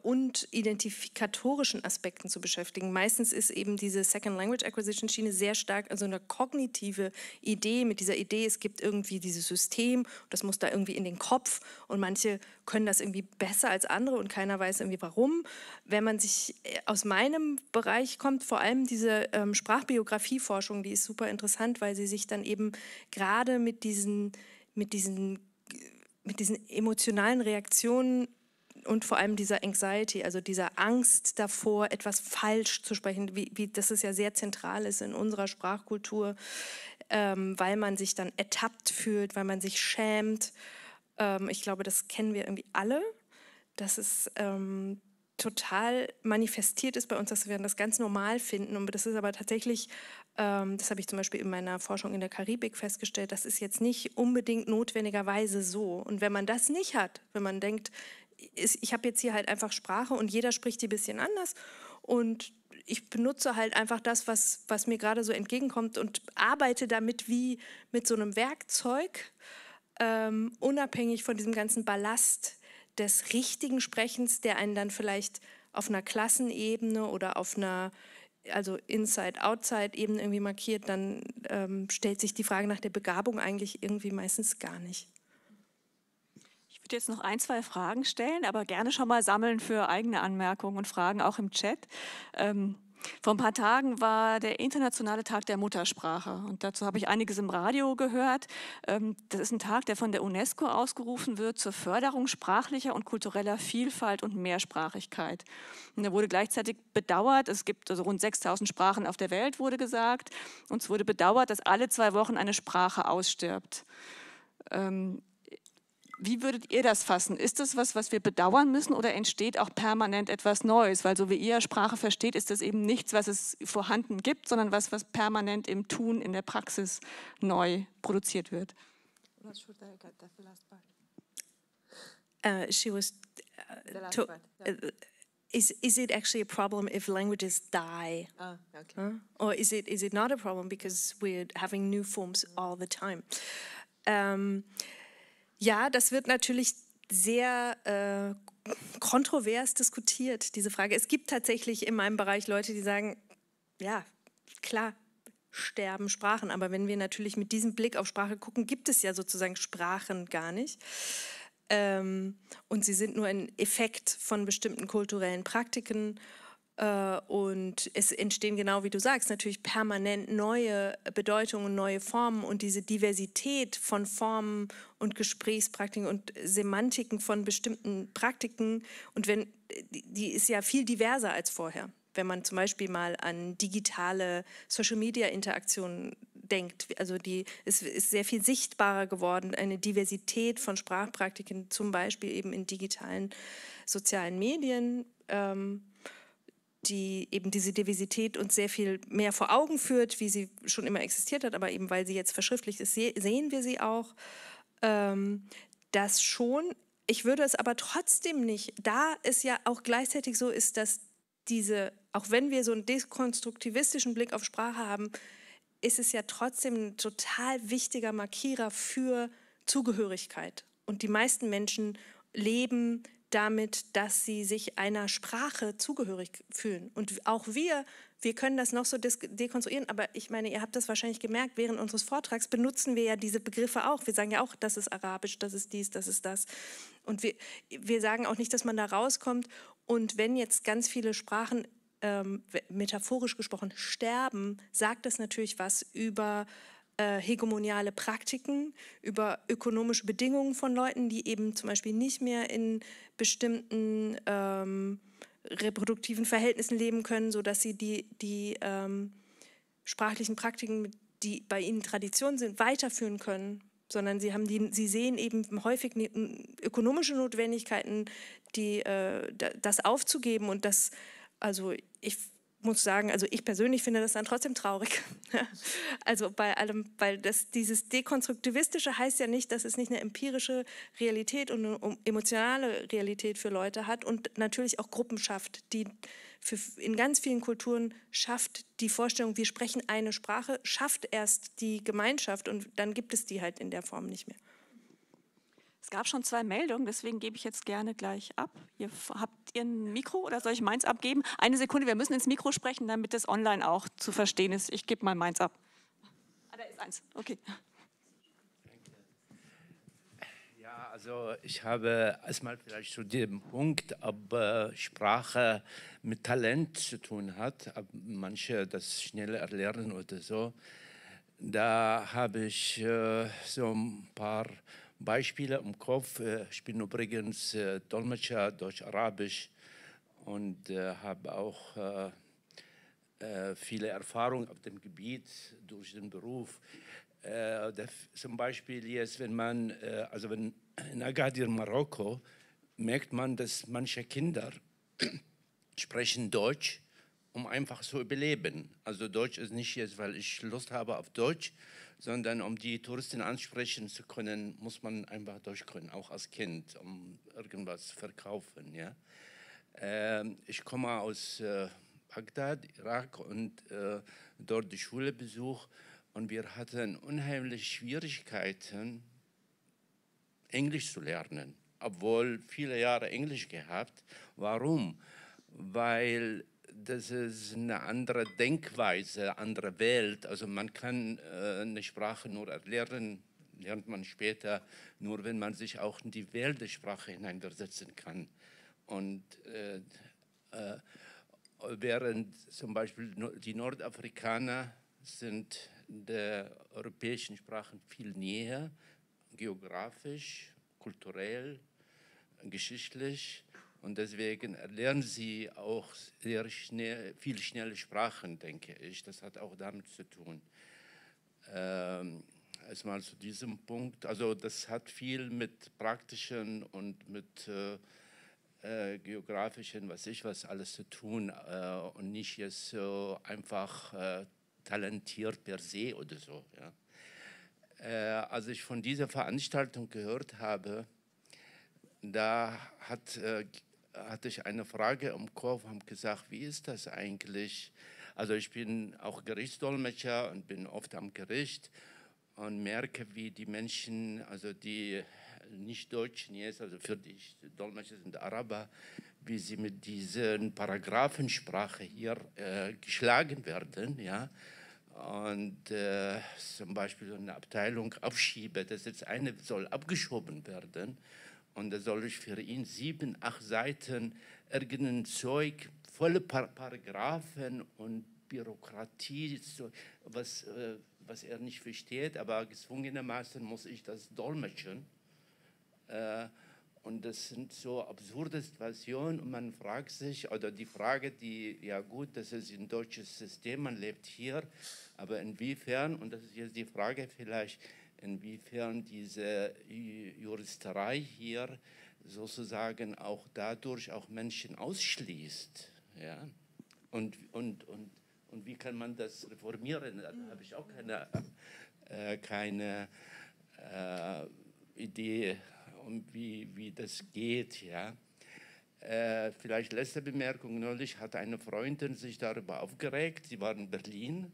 und identifikatorischen Aspekten zu beschäftigen. Meistens ist eben diese Second Language Acquisition Schiene sehr stark also eine kognitive Idee, mit dieser Idee, es gibt irgendwie dieses System, das muss da irgendwie in den Kopf, und manche können das irgendwie besser als andere und keiner weiß irgendwie warum. Wenn man sich aus meinem Bereich kommt, vor allem diese Sprachbiografieforschung, die ist super interessant, weil sie sich dann eben gerade mit diesen emotionalen Reaktionen und vor allem dieser Anxiety, also dieser Angst davor, etwas falsch zu sprechen, wie das es ja sehr zentral ist in unserer Sprachkultur, weil man sich dann ertappt fühlt, weil man sich schämt. Ich glaube, das kennen wir irgendwie alle, dass es total manifestiert ist bei uns, dass wir das ganz normal finden. Und das ist aber tatsächlich, das habe ich zum Beispiel in meiner Forschung in der Karibik festgestellt, das ist jetzt nicht unbedingt notwendigerweise so. Und wenn man das nicht hat, wenn man denkt, ich habe jetzt hier halt einfach Sprache und jeder spricht die ein bisschen anders und ich benutze halt einfach das, was mir gerade so entgegenkommt und arbeite damit wie mit so einem Werkzeug, unabhängig von diesem ganzen Ballast des richtigen Sprechens, der einen dann vielleicht auf einer Klassenebene oder auf einer Inside-Outside-Ebene irgendwie markiert, dann stellt sich die Frage nach der Begabung eigentlich irgendwie meistens gar nicht. Ich Ich würde jetzt noch ein, zwei Fragen stellen, aber gerne schon mal sammeln für eigene Anmerkungen und Fragen, auch im Chat. Vor ein paar Tagen war der internationale Tag der Muttersprache und dazu habe ich einiges im Radio gehört. Das ist ein Tag, der von der UNESCO ausgerufen wird zur Förderung sprachlicher und kultureller Vielfalt und Mehrsprachigkeit. Und da wurde gleichzeitig bedauert, es gibt also rund 6.000 Sprachen auf der Welt, wurde gesagt, und es wurde bedauert, dass alle 2 Wochen eine Sprache ausstirbt. Wie würdet ihr das fassen? Ist das was wir bedauern müssen oder entsteht auch permanent etwas Neues? Weil so wie ihr Sprache versteht, ist das eben nichts, was es vorhanden gibt, sondern was permanent im Tun, in der Praxis neu produziert wird. She was is it actually a problem if languages die? Okay. Or is it not a problem because we're having new forms all the time? Ja, das wird natürlich sehr kontrovers diskutiert, diese Frage. Es gibt tatsächlich in meinem Bereich Leute, die sagen, ja, klar, sterben Sprachen. Aber wenn wir natürlich mit diesem Blick auf Sprache gucken, gibt es ja sozusagen Sprachen gar nicht. Und sie sind nur ein Effekt von bestimmten kulturellen Praktiken. Und es entstehen, genau wie du sagst, natürlich permanent neue Bedeutungen, neue Formen und diese Diversität von Formen und Gesprächspraktiken und Semantiken von bestimmten Praktiken, und die ist ja viel diverser als vorher. Wenn man zum Beispiel mal an digitale Social-Media-Interaktionen denkt, also es ist sehr viel sichtbarer geworden, eine Diversität von Sprachpraktiken, zum Beispiel eben in digitalen sozialen Medien, die eben diese Diversität uns sehr viel mehr vor Augen führt, wie sie schon immer existiert hat, aber eben weil sie jetzt verschriftlicht ist, sehen wir sie auch. Das schon. Ich würde es aber trotzdem nicht, da es ja auch gleichzeitig so ist, dass auch wenn wir so einen dekonstruktivistischen Blick auf Sprache haben, ist es ja trotzdem ein total wichtiger Markierer für Zugehörigkeit. Und die meisten Menschen leben damit, dass sie sich einer Sprache zugehörig fühlen. Und auch wir können das noch so dekonstruieren, aber ich meine, ihr habt das wahrscheinlich gemerkt, während unseres Vortrags benutzen wir ja diese Begriffe auch. Wir sagen ja auch, das ist Arabisch, das ist dies, das ist das. Und wir sagen auch nicht, dass man da rauskommt. Und wenn jetzt ganz viele Sprachen, metaphorisch gesprochen, sterben, sagt das natürlich was über hegemoniale Praktiken, über ökonomische Bedingungen von Leuten, die eben zum Beispiel nicht mehr in bestimmten reproduktiven Verhältnissen leben können, sodass sie die sprachlichen Praktiken, die bei ihnen Tradition sind, weiterführen können, sondern sie sehen eben häufig ökonomische Notwendigkeiten, das aufzugeben. Und das, also ich muss sagen, also ich persönlich finde das dann trotzdem traurig. Also bei allem, weil dieses Dekonstruktivistische heißt ja nicht, dass es nicht eine empirische Realität und eine emotionale Realität für Leute hat und natürlich auch Gruppen schafft, die in ganz vielen Kulturen schafft die Vorstellung, wir sprechen eine Sprache, schafft erst die Gemeinschaft und dann gibt es die halt in der Form nicht mehr. Es gab schon 2 Meldungen, deswegen gebe ich jetzt gerne gleich ab. Habt ihr ein Mikro oder soll ich meins abgeben? Eine Sekunde, wir müssen ins Mikro sprechen, damit das online auch zu verstehen ist. Ich gebe mal meins ab. Da ist eins, okay. Ja, also ich habe erstmal vielleicht zu dem Punkt, ob Sprache mit Talent zu tun hat, ob manche das schneller erlernen oder so. Da habe ich so ein paar Beispiele im Kopf. Ich bin übrigens Dolmetscher Deutsch-Arabisch und habe auch viele Erfahrungen auf dem Gebiet durch den Beruf. Zum Beispiel jetzt, wenn in Agadir, Marokko, merkt man, dass manche Kinder sprechen Deutsch, um einfach zu überleben. Also Deutsch ist nicht jetzt, weil ich Lust habe auf Deutsch, sondern um die Touristen ansprechen zu können, muss man einfach Deutsch können, auch als Kind, um irgendwas zu verkaufen. Ja? Ich komme aus Bagdad, Irak, und dort die Schule besucht und wir hatten unheimlich Schwierigkeiten, Englisch zu lernen, obwohl viele Jahre Englisch gehabt. Warum? Weil das ist eine andere Denkweise, andere Welt. Also man kann eine Sprache nur erlernen, lernt man später nur, wenn man sich auch in die Welt der Sprache hineinversetzen kann. Und während zum Beispiel die Nordafrikaner sind der europäischen Sprachen viel näher, geografisch, kulturell, geschichtlich. Und deswegen erlernen sie auch sehr schnell, viel schnelle Sprachen, denke ich. Das hat auch damit zu tun. Erstmal zu diesem Punkt. Also das hat viel mit praktischen und mit geografischen, was alles zu tun und nicht jetzt so einfach talentiert per se oder so. Ja. Als ich von dieser Veranstaltung gehört habe, da hatte ich eine Frage im Kopf und habe gesagt, wie ist das eigentlich? Also ich bin auch Gerichtsdolmetscher und bin oft am Gericht und merke, wie die Menschen, also die Nicht-Deutschen jetzt, also für die Dolmetscher sind Araber, wie sie mit diesen Paragraphensprache hier geschlagen werden, ja. Und zum Beispiel so eine Abteilung Abschiebe, das jetzt eine soll abgeschoben werden und da soll ich für ihn 7, 8 Seiten irgendein Zeug, volle Paragraphen und Bürokratie, so, was er nicht versteht, aber gezwungenermaßen muss ich das dolmetschen. Und das sind so absurde Situationen und man fragt sich, oder die Frage, die, ja gut, das ist ein deutsches System, man lebt hier, aber inwiefern, und das ist jetzt die Frage vielleicht, inwiefern diese Juristerei hier sozusagen auch dadurch auch Menschen ausschließt. Ja? Und wie kann man das reformieren? Da habe ich auch keine Idee, wie das geht. Ja? Vielleicht letzte Bemerkung, neulich hat eine Freundin sich darüber aufgeregt, sie war in Berlin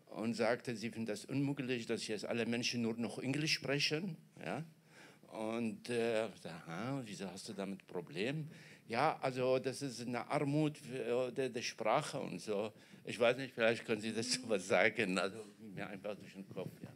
und sagte, sie findet das unmöglich, dass jetzt alle Menschen nur noch Englisch sprechen. Ja? Und wieso hast du damit ein Problem? Ja, also das ist eine Armut der Sprache und so. Ich weiß nicht, vielleicht können Sie das was sagen, also mir einfach durch den Kopf. Ja.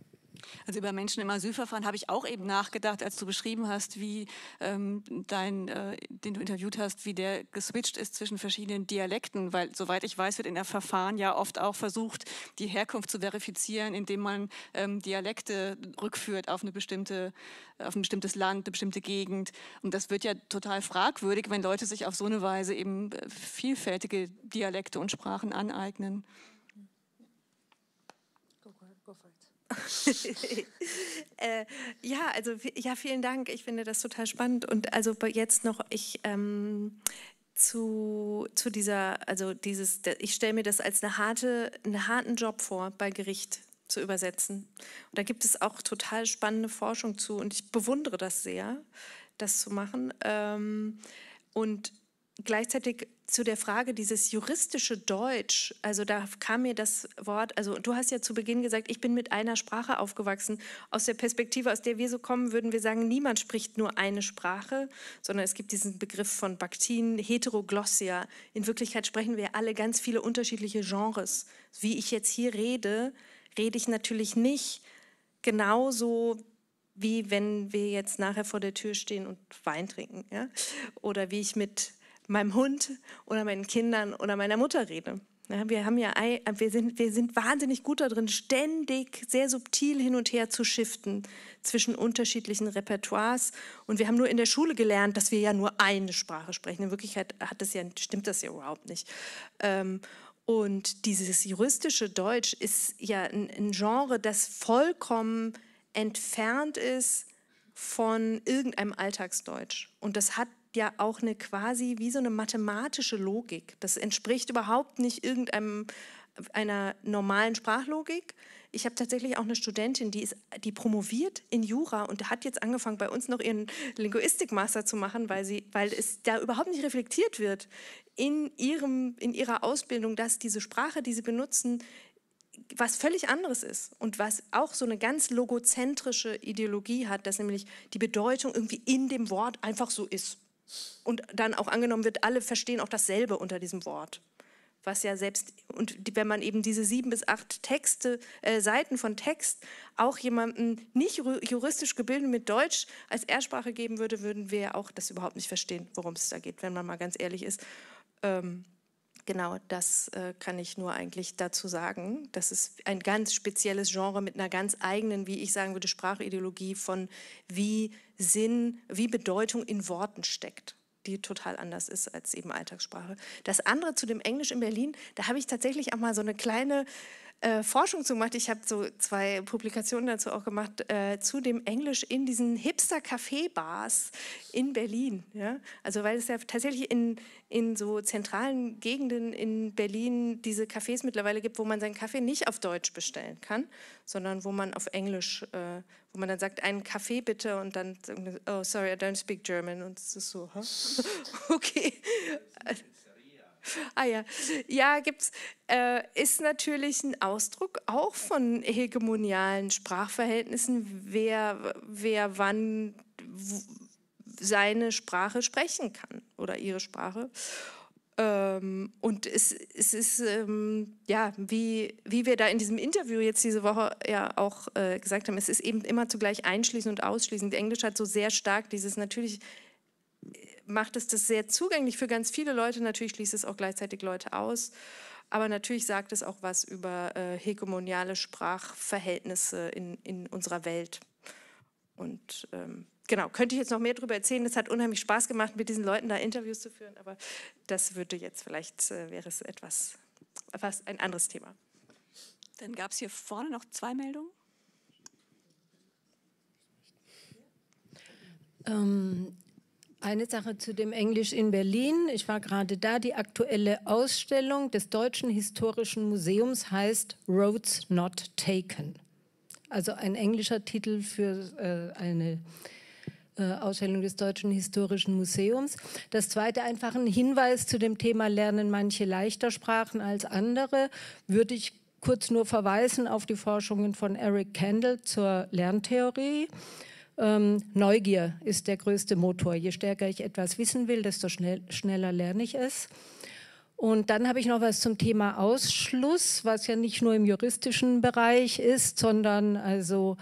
Also über Menschen im Asylverfahren habe ich auch eben nachgedacht, als du beschrieben hast, wie den du interviewt hast, wie der geswitcht ist zwischen verschiedenen Dialekten, weil soweit ich weiß, wird in der Verfahren ja oft auch versucht, die Herkunft zu verifizieren, indem man Dialekte rückführt auf ein bestimmtes Land, eine bestimmte Gegend. Und das wird ja total fragwürdig, wenn Leute sich auf so eine Weise eben vielfältige Dialekte und Sprachen aneignen. Go for it. Vielen Dank. Ich finde das total spannend. Und also jetzt noch, ich stelle mir das als einen harten Job vor, bei Gericht zu übersetzen. Und da gibt es auch total spannende Forschung zu und ich bewundere das sehr, das zu machen. Und gleichzeitig zu der Frage, dieses juristische Deutsch, also da kam mir das Wort, also du hast ja zu Beginn gesagt, ich bin mit einer Sprache aufgewachsen. Aus der Perspektive, aus der wir so kommen, würden wir sagen, niemand spricht nur eine Sprache, sondern es gibt diesen Begriff von Bakhtin, Heteroglossia. In Wirklichkeit sprechen wir alle ganz viele unterschiedliche Genres. Wie ich jetzt hier rede, rede ich natürlich nicht genauso, wie wenn wir jetzt nachher vor der Tür stehen und Wein trinken. Ja? Oder wie ich mit meinem Hund oder meinen Kindern oder meiner Mutter rede. Ja, wir sind wahnsinnig gut darin, ständig sehr subtil hin und her zu shiften zwischen unterschiedlichen Repertoires. Und wir haben nur in der Schule gelernt, dass wir ja nur eine Sprache sprechen. In Wirklichkeit stimmt das ja überhaupt nicht. Und dieses juristische Deutsch ist ja ein Genre, das vollkommen entfernt ist von irgendeinem Alltagsdeutsch. Und das hat ja auch eine quasi wie so eine mathematische Logik. Das entspricht überhaupt nicht einer normalen Sprachlogik. Ich habe tatsächlich auch eine Studentin, die promoviert in Jura und hat jetzt angefangen, bei uns noch ihren Linguistik-Master zu machen, weil es da überhaupt nicht reflektiert wird in ihrer Ausbildung, dass diese Sprache, die sie benutzen, was völlig anderes ist und was auch so eine ganz logozentrische Ideologie hat, dass nämlich die Bedeutung irgendwie in dem Wort einfach so ist. Und dann auch angenommen wird, alle verstehen auch dasselbe unter diesem Wort. was ja selbst, und wenn man eben diese 7 bis 8 Seiten von Text auch jemandem nicht juristisch gebildet mit Deutsch als Erstsprache geben würde, würden wir ja auch das überhaupt nicht verstehen, worum es da geht, wenn man mal ganz ehrlich ist. Genau, das kann ich nur eigentlich dazu sagen. Das ist ein ganz spezielles Genre mit einer ganz eigenen, wie ich sagen würde, Sprachideologie von wie Sinn, wie Bedeutung in Worten steckt, die total anders ist als eben Alltagssprache. Das andere zu dem Englisch in Berlin, da habe ich tatsächlich auch mal so eine kleine Forschung zu gemacht. Ich habe so 2 Publikationen dazu auch gemacht, zu dem Englisch in diesen Hipster-Café-Bars in Berlin. Ja? Also weil es ja tatsächlich in so zentralen Gegenden in Berlin diese Cafés mittlerweile gibt, wo man seinen Kaffee nicht auf Deutsch bestellen kann, sondern wo man auf Englisch, wo man dann sagt, einen Kaffee bitte und dann, oh sorry, I don't speak German. Und es ist so, huh? Okay. Ah ja, ja, gibt's, ist natürlich ein Ausdruck auch von hegemonialen Sprachverhältnissen, wer wann seine Sprache sprechen kann oder ihre Sprache. Und es ist, ja, wie wir da in diesem Interview jetzt diese Woche ja auch gesagt haben, es ist eben immer zugleich einschließend und ausschließend. Englisch hat so sehr stark dieses natürlich, macht es das sehr zugänglich für ganz viele Leute. Natürlich schließt es auch gleichzeitig Leute aus. Aber natürlich sagt es auch was über hegemoniale Sprachverhältnisse in unserer Welt. Und genau, könnte ich jetzt noch mehr darüber erzählen. Es hat unheimlich Spaß gemacht, mit diesen Leuten da Interviews zu führen. Aber das würde jetzt vielleicht, wäre es etwas ein anderes Thema. Dann gab es hier vorne noch 2 Meldungen. Eine Sache zu dem Englisch in Berlin. Ich war gerade da. Die aktuelle Ausstellung des Deutschen Historischen Museums heißt Roads Not Taken. Also ein englischer Titel für eine Ausstellung des Deutschen Historischen Museums. Das zweite, einfach ein Hinweis zu dem Thema Lernen manche leichter Sprachen als andere, würde ich kurz nur verweisen auf die Forschungen von Eric Kandel zur Lerntheorie. Neugier ist der größte Motor. Je stärker ich etwas wissen will, desto schneller lerne ich es. Und dann habe ich noch was zum Thema Ausschluss, was ja nicht nur im juristischen Bereich ist, sondern also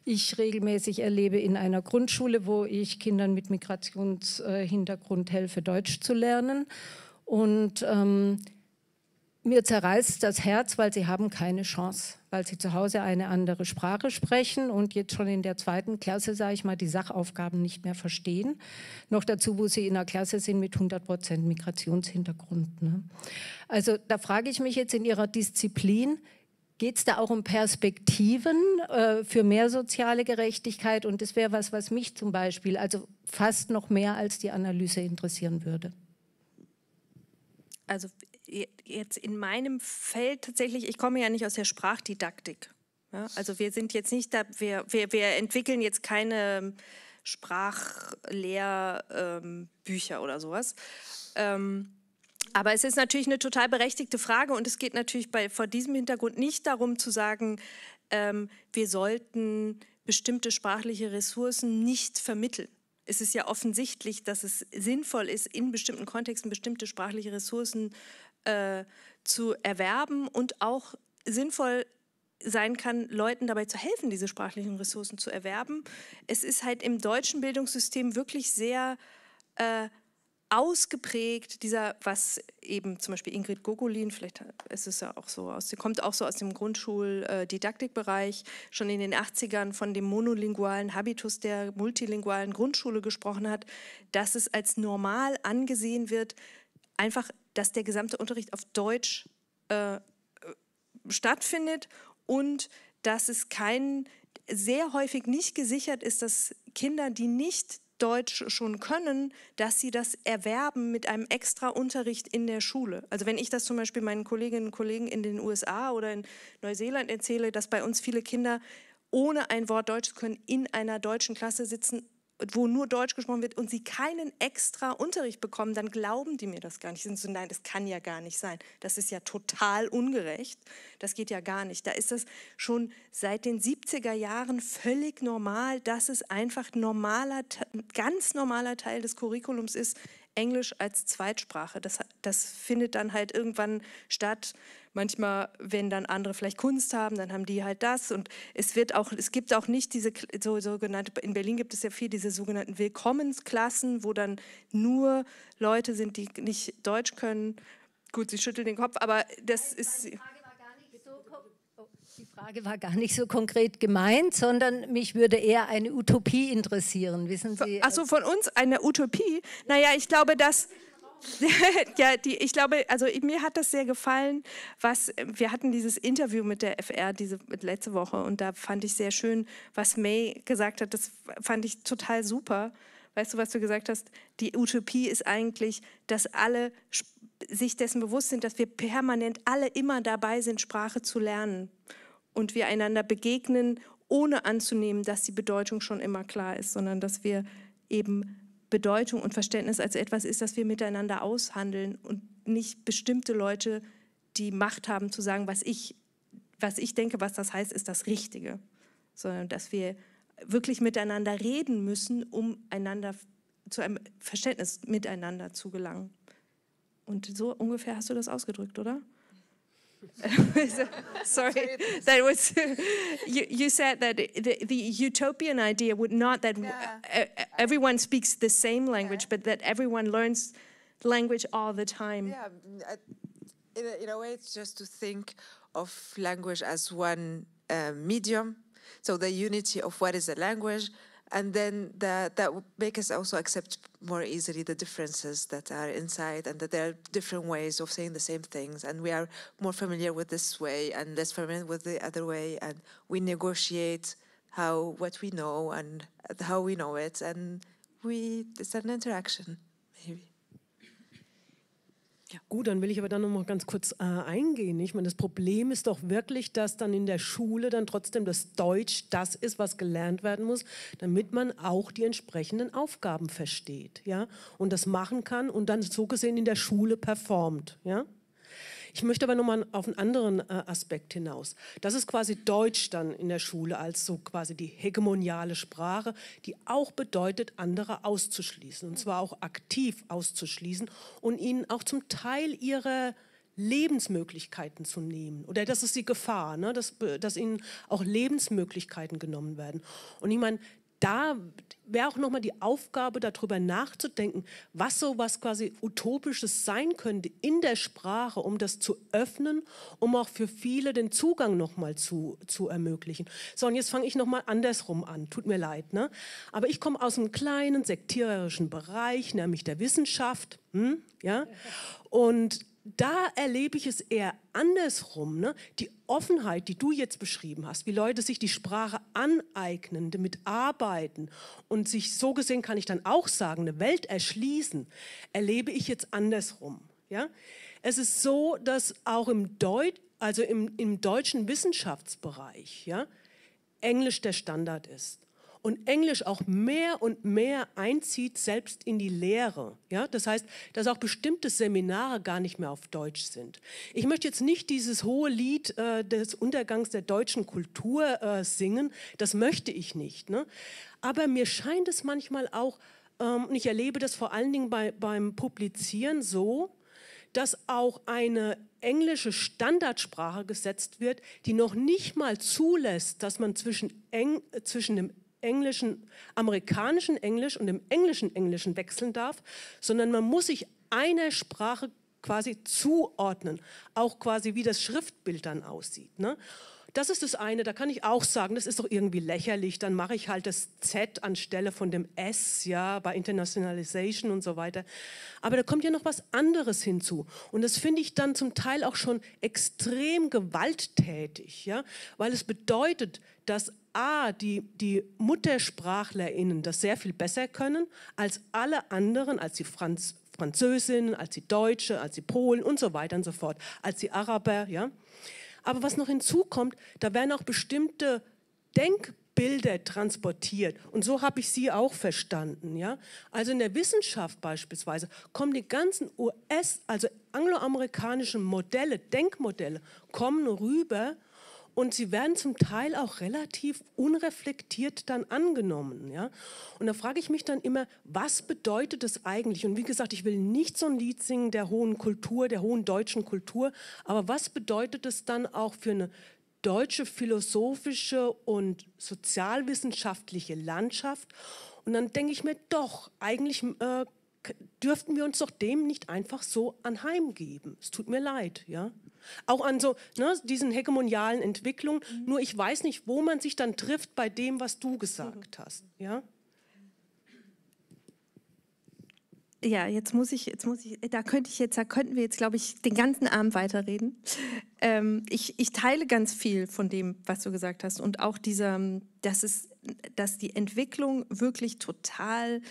ich regelmäßig erlebe in einer Grundschule, wo ich Kindern mit Migrationshintergrund helfe, Deutsch zu lernen. Und mir zerreißt das Herz, weil sie haben keine Chance, weil sie zu Hause eine andere Sprache sprechen und jetzt schon in der 2. Klasse, sage ich mal, die Sachaufgaben nicht mehr verstehen. Noch dazu, wo sie in einer Klasse sind mit 100% Migrationshintergrund. Ne? Also da frage ich mich jetzt in Ihrer Disziplin, geht es da auch um Perspektiven für mehr soziale Gerechtigkeit? Und das wäre was mich zum Beispiel, also fast noch mehr als die Analyse interessieren würde. Also jetzt in meinem Feld tatsächlich, ich komme ja nicht aus der Sprachdidaktik. Ja, also wir sind jetzt nicht da, wir entwickeln jetzt keine Sprachlehrbücher oder sowas. Aber es ist natürlich eine total berechtigte Frage und es geht natürlich vor diesem Hintergrund nicht darum zu sagen, wir sollten bestimmte sprachliche Ressourcen nicht vermitteln. Es ist ja offensichtlich, dass es sinnvoll ist, in bestimmten Kontexten bestimmte sprachliche Ressourcen zu erwerben und auch sinnvoll sein kann, Leuten dabei zu helfen, diese sprachlichen Ressourcen zu erwerben. Es ist halt im deutschen Bildungssystem wirklich sehr ausgeprägt, was eben zum Beispiel Ingrid Gogolin, vielleicht ist es ja auch so, kommt auch so aus dem Grundschuldidaktikbereich, schon in den 80ern von dem monolingualen Habitus der multilingualen Grundschule gesprochen hat, dass es als normal angesehen wird, einfach, dass der gesamte Unterricht auf Deutsch stattfindet und dass es sehr häufig nicht gesichert ist, dass Kinder, die nicht Deutsch schon können, dass sie das erwerben mit einem extra Unterricht in der Schule. Also wenn ich das zum Beispiel meinen Kolleginnen und Kollegen in den USA oder in Neuseeland erzähle, dass bei uns viele Kinder ohne ein Wort Deutsch zu können in einer deutschen Klasse sitzen, wo nur Deutsch gesprochen wird und sie keinen extra Unterricht bekommen, dann glauben die mir das gar nicht. Sie sind so, nein, das kann ja gar nicht sein. Das ist ja total ungerecht. Das geht ja gar nicht. Da ist das schon seit den 70er Jahren völlig normal, dass es einfach ganz normaler Teil des Curriculums ist, Englisch als Zweitsprache. Das findet dann halt irgendwann statt. Manchmal, wenn dann andere vielleicht Kunst haben, dann haben die halt das. Und es gibt auch nicht diese sogenannte, in Berlin gibt es ja viel diese sogenannten Willkommensklassen, wo dann nur Leute sind, die nicht Deutsch können. Gut, sie schüttelt den Kopf, aber das ist... Die Frage war gar nicht so konkret gemeint, sondern mich würde eher eine Utopie interessieren, wissen Sie? Ach so, von uns eine Utopie? Naja, ich glaube, dass... ja, ich glaube, also mir hat das sehr gefallen, wir hatten dieses Interview mit der FR letzte Woche und da fand ich sehr schön, was May gesagt hat, das fand ich total super. Weißt du, was du gesagt hast? Die Utopie ist eigentlich, dass alle sich dessen bewusst sind, dass wir permanent alle immer dabei sind, Sprache zu lernen und wir einander begegnen, ohne anzunehmen, dass die Bedeutung schon immer klar ist, sondern dass wir eben Bedeutung und Verständnis als etwas ist, das wir miteinander aushandeln und nicht bestimmte Leute, die Macht haben zu sagen, was ich denke, was das heißt, ist das Richtige, sondern dass wir wirklich miteinander reden müssen, um zu einem Verständnis miteinander zu gelangen. Und so ungefähr hast du das ausgedrückt, oder? Sorry, that was you said that the utopian idea would not that everyone speaks the same language, but that everyone learns language all the time. Yeah, in a way, it's just to think of language as one medium, so the unity of what is a language, and then that would make us also accept more easily the differences that are inside, and that there are different ways of saying the same things, and we are more familiar with this way and less familiar with the other way, and we negotiate what we know and how we know it, and it's an interaction, maybe. Gut, dann will ich aber dann noch mal ganz kurz eingehen. Ich meine, das Problem ist doch wirklich, dass dann in der Schule dann trotzdem das Deutsch das ist, was gelernt werden muss, damit man auch die entsprechenden Aufgaben versteht, ja, und das machen kann und dann so gesehen in der Schule performt, ja. Ich möchte aber nochmal auf einen anderen Aspekt hinaus. Das ist quasi Deutsch dann in der Schule als so quasi die hegemoniale Sprache, die auch bedeutet, andere auszuschließen. Und zwar auch aktiv auszuschließen und ihnen auch zum Teil ihre Lebensmöglichkeiten zu nehmen. Oder das ist die Gefahr, ne? dass ihnen auch Lebensmöglichkeiten genommen werden. Und ich meine, da wäre auch nochmal die Aufgabe, darüber nachzudenken, was sowas quasi Utopisches sein könnte in der Sprache, um das zu öffnen, um auch für viele den Zugang nochmal zu ermöglichen. So, und jetzt fange ich nochmal andersrum an, tut mir leid, ne? Aber ich komme aus einem kleinen sektiererischen Bereich, nämlich der Wissenschaft, ja? Und da erlebe ich es eher andersrum, ne? Die Offenheit, die du jetzt beschrieben hast, wie Leute sich die Sprache aneignen, damit arbeiten und sich, so gesehen kann ich dann auch sagen, eine Welt erschließen, erlebe ich jetzt andersrum. Ja? Es ist so, dass auch im deutschen Wissenschaftsbereich, ja, Englisch der Standard ist. Und Englisch auch mehr und mehr einzieht, selbst in die Lehre. Ja? Das heißt, dass auch bestimmte Seminare gar nicht mehr auf Deutsch sind. Ich möchte jetzt nicht dieses hohe Lied des Untergangs der deutschen Kultur singen, das möchte ich nicht. Ne? Aber mir scheint es manchmal auch, und ich erlebe das vor allen Dingen beim Publizieren so, dass auch eine englische Standardsprache gesetzt wird, die noch nicht mal zulässt, dass man zwischen dem amerikanischen Englisch und dem englischen Englischen wechseln darf, sondern man muss sich einer Sprache quasi zuordnen, auch quasi wie das Schriftbild dann aussieht. Ne? Das ist das eine, da kann ich auch sagen, das ist doch irgendwie lächerlich, dann mache ich halt das Z anstelle von dem S, ja, bei Internationalization und so weiter. Aber da kommt ja noch was anderes hinzu und das finde ich dann zum Teil auch schon extrem gewalttätig, ja, weil es bedeutet, dass die MuttersprachlerInnen das sehr viel besser können als alle anderen, als die Französinnen, als die Deutsche, als die Polen und so weiter und so fort, als die Araber, ja. Aber was noch hinzukommt, da werden auch bestimmte Denkbilder transportiert. Und so habe ich sie auch verstanden. Ja? Also in der Wissenschaft beispielsweise kommen die ganzen also angloamerikanischen Modelle, Denkmodelle, kommen rüber und sie werden zum Teil auch relativ unreflektiert dann angenommen. Ja? Und da frage ich mich dann immer, was bedeutet das eigentlich? Und wie gesagt, ich will nicht so ein Lied singen der hohen Kultur, der hohen deutschen Kultur, aber was bedeutet es dann auch für eine deutsche philosophische und sozialwissenschaftliche Landschaft? Und dann denke ich mir, doch, eigentlich dürften wir uns doch dem nicht einfach so anheimgeben. Es tut mir leid, ja. Auch an so diesen hegemonialen Entwicklungen. Nur ich weiß nicht, wo man sich dann trifft bei dem, was du gesagt hast, ja. Ja, da könnten wir jetzt, glaube ich, den ganzen Abend weiterreden. Ich teile ganz viel von dem, was du gesagt hast und auch dass die Entwicklung wirklich total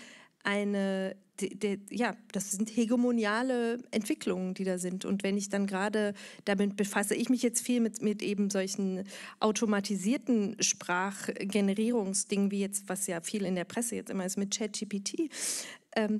das sind hegemoniale Entwicklungen, die da sind. Und wenn ich dann gerade, damit befasse ich mich jetzt viel mit eben solchen automatisierten Sprachgenerierungsdingen, wie jetzt, was ja viel in der Presse jetzt immer ist, mit ChatGPT,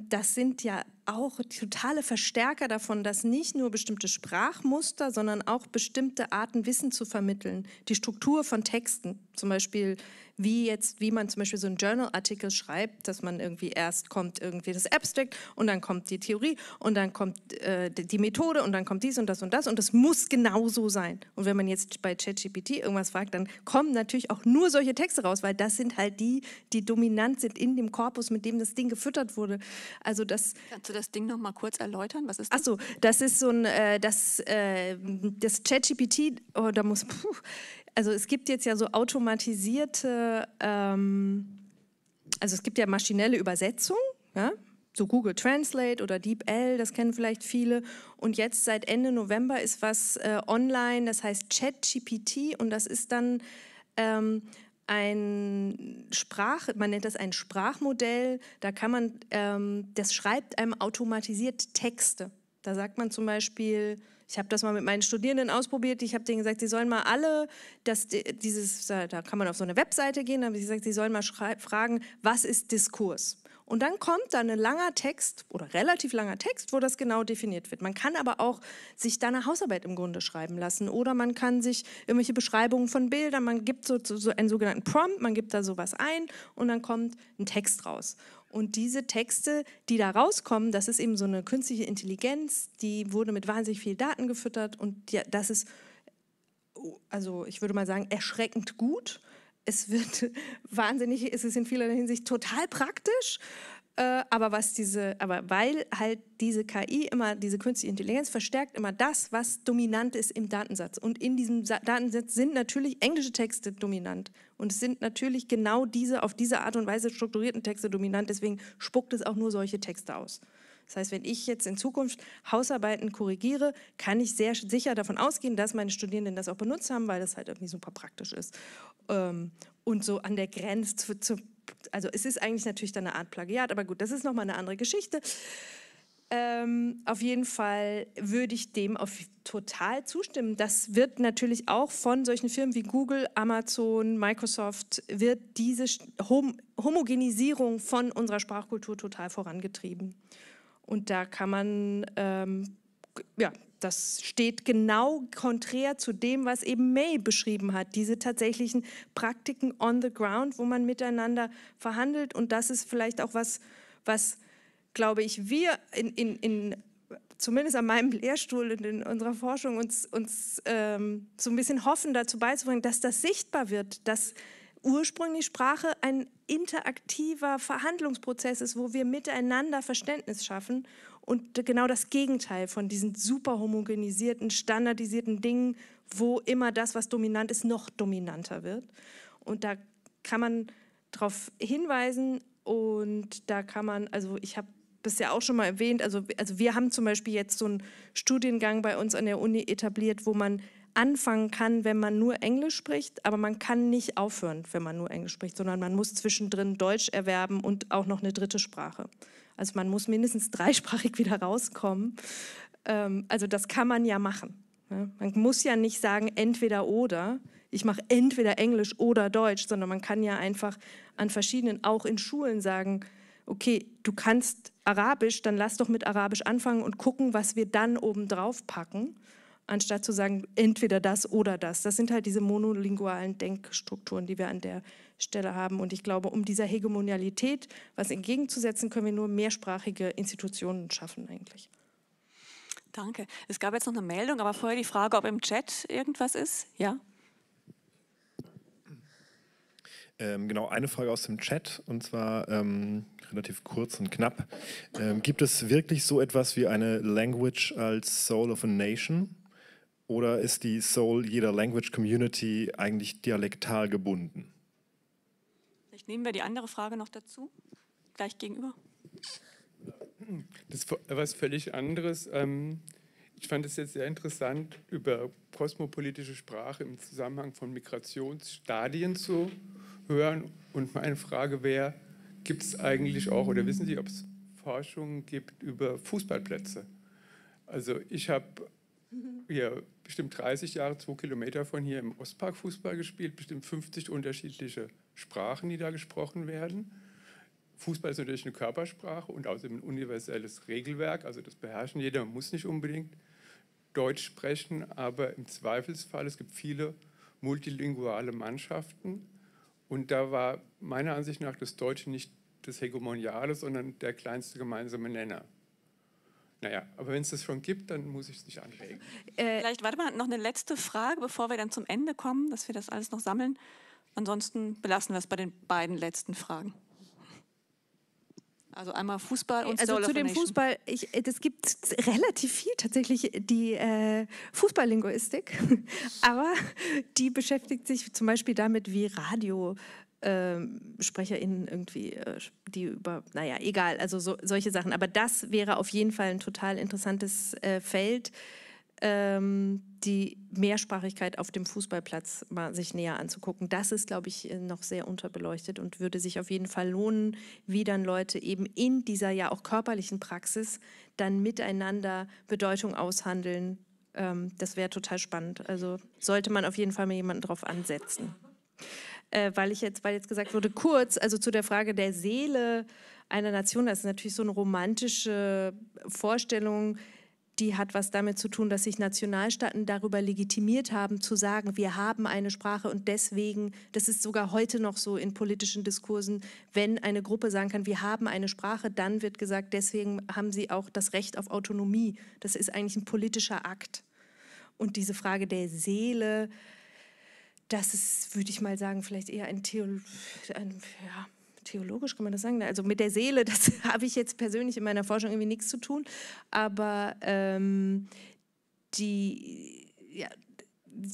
das sind ja auch totale Verstärker davon, dass nicht nur bestimmte Sprachmuster, sondern auch bestimmte Arten, Wissen zu vermitteln. Die Struktur von Texten, zum Beispiel wie man zum Beispiel so einen Journal-Artikel schreibt, dass man irgendwie erst kommt irgendwie das Abstract und dann kommt die Theorie und dann kommt die Methode und dann kommt dies und das und das und das muss genau so sein. Und wenn man jetzt bei ChatGPT irgendwas fragt, dann kommen natürlich auch nur solche Texte raus, weil das sind halt die dominant sind in dem Korpus, mit dem das Ding gefüttert wurde. Also das... Kannst du das Ding noch mal kurz erläutern? Was ist das? Achso, das ist so ein, das ChatGPT, also es gibt jetzt ja so automatisierte, also es gibt ja maschinelle Übersetzung, ja? So Google Translate oder DeepL, das kennen vielleicht viele. Und jetzt seit Ende November ist was online, das heißt ChatGPT und das ist dann man nennt das ein Sprachmodell, da kann man, das schreibt einem automatisiert Texte. Da sagt man zum Beispiel, ich habe das mal mit meinen Studierenden ausprobiert, ich habe denen gesagt, sie sollen mal alle, da kann man auf so eine Webseite gehen, da habe ich gesagt, sie sollen mal fragen, was ist Diskurs? Und dann kommt da ein langer Text oder relativ langer Text, wo das genau definiert wird. Man kann aber auch sich da eine Hausarbeit im Grunde schreiben lassen oder man kann sich irgendwelche Beschreibungen von Bildern, man gibt so einen sogenannten Prompt, man gibt da sowas ein und dann kommt ein Text raus. Und diese Texte, die da rauskommen, das ist eben so eine künstliche Intelligenz, die wurde mit wahnsinnig viel Daten gefüttert und ja, das ist, also ich würde mal sagen, erschreckend gut. Es ist in vielerlei Hinsicht total praktisch, aber weil halt diese KI immer, diese künstliche Intelligenz verstärkt immer das, was dominant ist im Datensatz. Und in diesem Datensatz sind natürlich englische Texte dominant. Und es sind natürlich genau auf diese Art und Weise strukturierten Texte dominant. Deswegen spuckt es auch nur solche Texte aus. Das heißt, wenn ich jetzt in Zukunft Hausarbeiten korrigiere, kann ich sehr sicher davon ausgehen, dass meine Studierenden das auch benutzt haben, weil das halt irgendwie super praktisch ist. Und so an der Grenze also es ist eigentlich natürlich dann eine Art Plagiat, aber gut, das ist nochmal eine andere Geschichte. Auf jeden Fall würde ich dem total zustimmen. Das wird natürlich auch von solchen Firmen wie Google, Amazon, Microsoft, wird diese Homogenisierung von unserer Sprachkultur total vorangetrieben. Und da kann man, das steht genau konträr zu dem, was eben May beschrieben hat, diese tatsächlichen Praktiken on the ground, wo man miteinander verhandelt. Und das ist vielleicht auch was glaube ich, wir zumindest an meinem Lehrstuhl und in unserer Forschung uns so ein bisschen hoffen, dazu beizubringen, dass das sichtbar wird, dass ursprünglich Sprache ein interaktiver Verhandlungsprozess ist, wo wir miteinander Verständnis schaffen und genau das Gegenteil von diesen super homogenisierten, standardisierten Dingen, wo immer das, was dominant ist, noch dominanter wird. Und da kann man darauf hinweisen und da kann man, also ich habe das ja auch schon mal erwähnt, also wir haben zum Beispiel jetzt so einen Studiengang bei uns an der Uni etabliert, wo man anfangen kann, wenn man nur Englisch spricht, aber man kann nicht aufhören, wenn man nur Englisch spricht, sondern man muss zwischendrin Deutsch erwerben und auch noch eine dritte Sprache. Also man muss mindestens dreisprachig wieder rauskommen. Also das kann man ja machen. Man muss ja nicht sagen, entweder oder, ich mache entweder Englisch oder Deutsch, sondern man kann ja einfach an verschiedenen, auch in Schulen sagen, okay, du kannst Arabisch, dann lass doch mit Arabisch anfangen und gucken, was wir dann oben drauf packen. anstatt zu sagen, entweder das oder das. Das sind halt diese monolingualen Denkstrukturen, die wir an der Stelle haben. Und ich glaube, um dieser Hegemonialität was entgegenzusetzen, können wir nur mehrsprachige Institutionen schaffen eigentlich. Danke. Es gab jetzt noch eine Meldung, aber vorher die Frage, ob im Chat irgendwas ist. Ja? Genau, eine Frage aus dem Chat, und zwar relativ kurz und knapp. Gibt es wirklich so etwas wie eine Language als Soul of a Nation? Oder ist die Soul jeder Language Community eigentlich dialektal gebunden? Vielleicht nehmen wir die andere Frage noch dazu, gleich gegenüber. Das ist etwas völlig anderes. Ich fand es jetzt sehr interessant, über kosmopolitische Sprache im Zusammenhang von Migrationsstadien zu hören. Und meine Frage wäre, gibt es eigentlich auch, oder wissen Sie, ob es Forschungen gibt über Fußballplätze? Also ich habe hier bestimmt 30 Jahre, 2 Kilometer von hier im Ostpark Fußball gespielt, bestimmt 50 unterschiedliche Sprachen, die da gesprochen werden. Fußball ist natürlich eine Körpersprache und außerdem ein universelles Regelwerk, also das beherrschen jeder, man muss nicht unbedingt Deutsch sprechen, aber im Zweifelsfall, es gibt viele multilinguale Mannschaften und da war meiner Ansicht nach das Deutsche nicht das Hegemoniale, sondern der kleinste gemeinsame Nenner. Naja, aber wenn es das schon gibt, dann muss ich es nicht anregen. Vielleicht, warte mal, noch eine letzte Frage, bevor wir dann zum Ende kommen, dass wir das alles noch sammeln. Ansonsten belassen wir es bei den beiden letzten Fragen. Also einmal Fußball und also zu dem Fußball, das gibt relativ viel tatsächlich, die Fußballlinguistik, aber die beschäftigt sich zum Beispiel damit, wie RadiosprecherInnen irgendwie, die über, naja, egal, also solche Sachen. Aber das wäre auf jeden Fall ein total interessantes Feld, die Mehrsprachigkeit auf dem Fußballplatz mal sich näher anzugucken. Das ist, glaube ich, noch sehr unterbeleuchtet und würde sich auf jeden Fall lohnen, wie dann Leute eben in dieser ja auch körperlichen Praxis dann miteinander Bedeutung aushandeln. Das wäre total spannend. Also sollte man auf jeden Fall mal jemanden drauf ansetzen. Weil jetzt gesagt wurde, kurz, also zu der Frage der Seele einer Nation, das ist natürlich so eine romantische Vorstellung, die hat was damit zu tun, dass sich Nationalstaaten darüber legitimiert haben, zu sagen, wir haben eine Sprache und deswegen, das ist sogar heute noch so in politischen Diskursen, wenn eine Gruppe sagen kann, wir haben eine Sprache, dann wird gesagt, deswegen haben sie auch das Recht auf Autonomie. Das ist eigentlich ein politischer Akt. Und diese Frage der Seele, das ist, würde ich mal sagen, vielleicht eher theologisch kann man das sagen. Also mit der Seele, das habe ich jetzt persönlich in meiner Forschung irgendwie nichts zu tun. Aber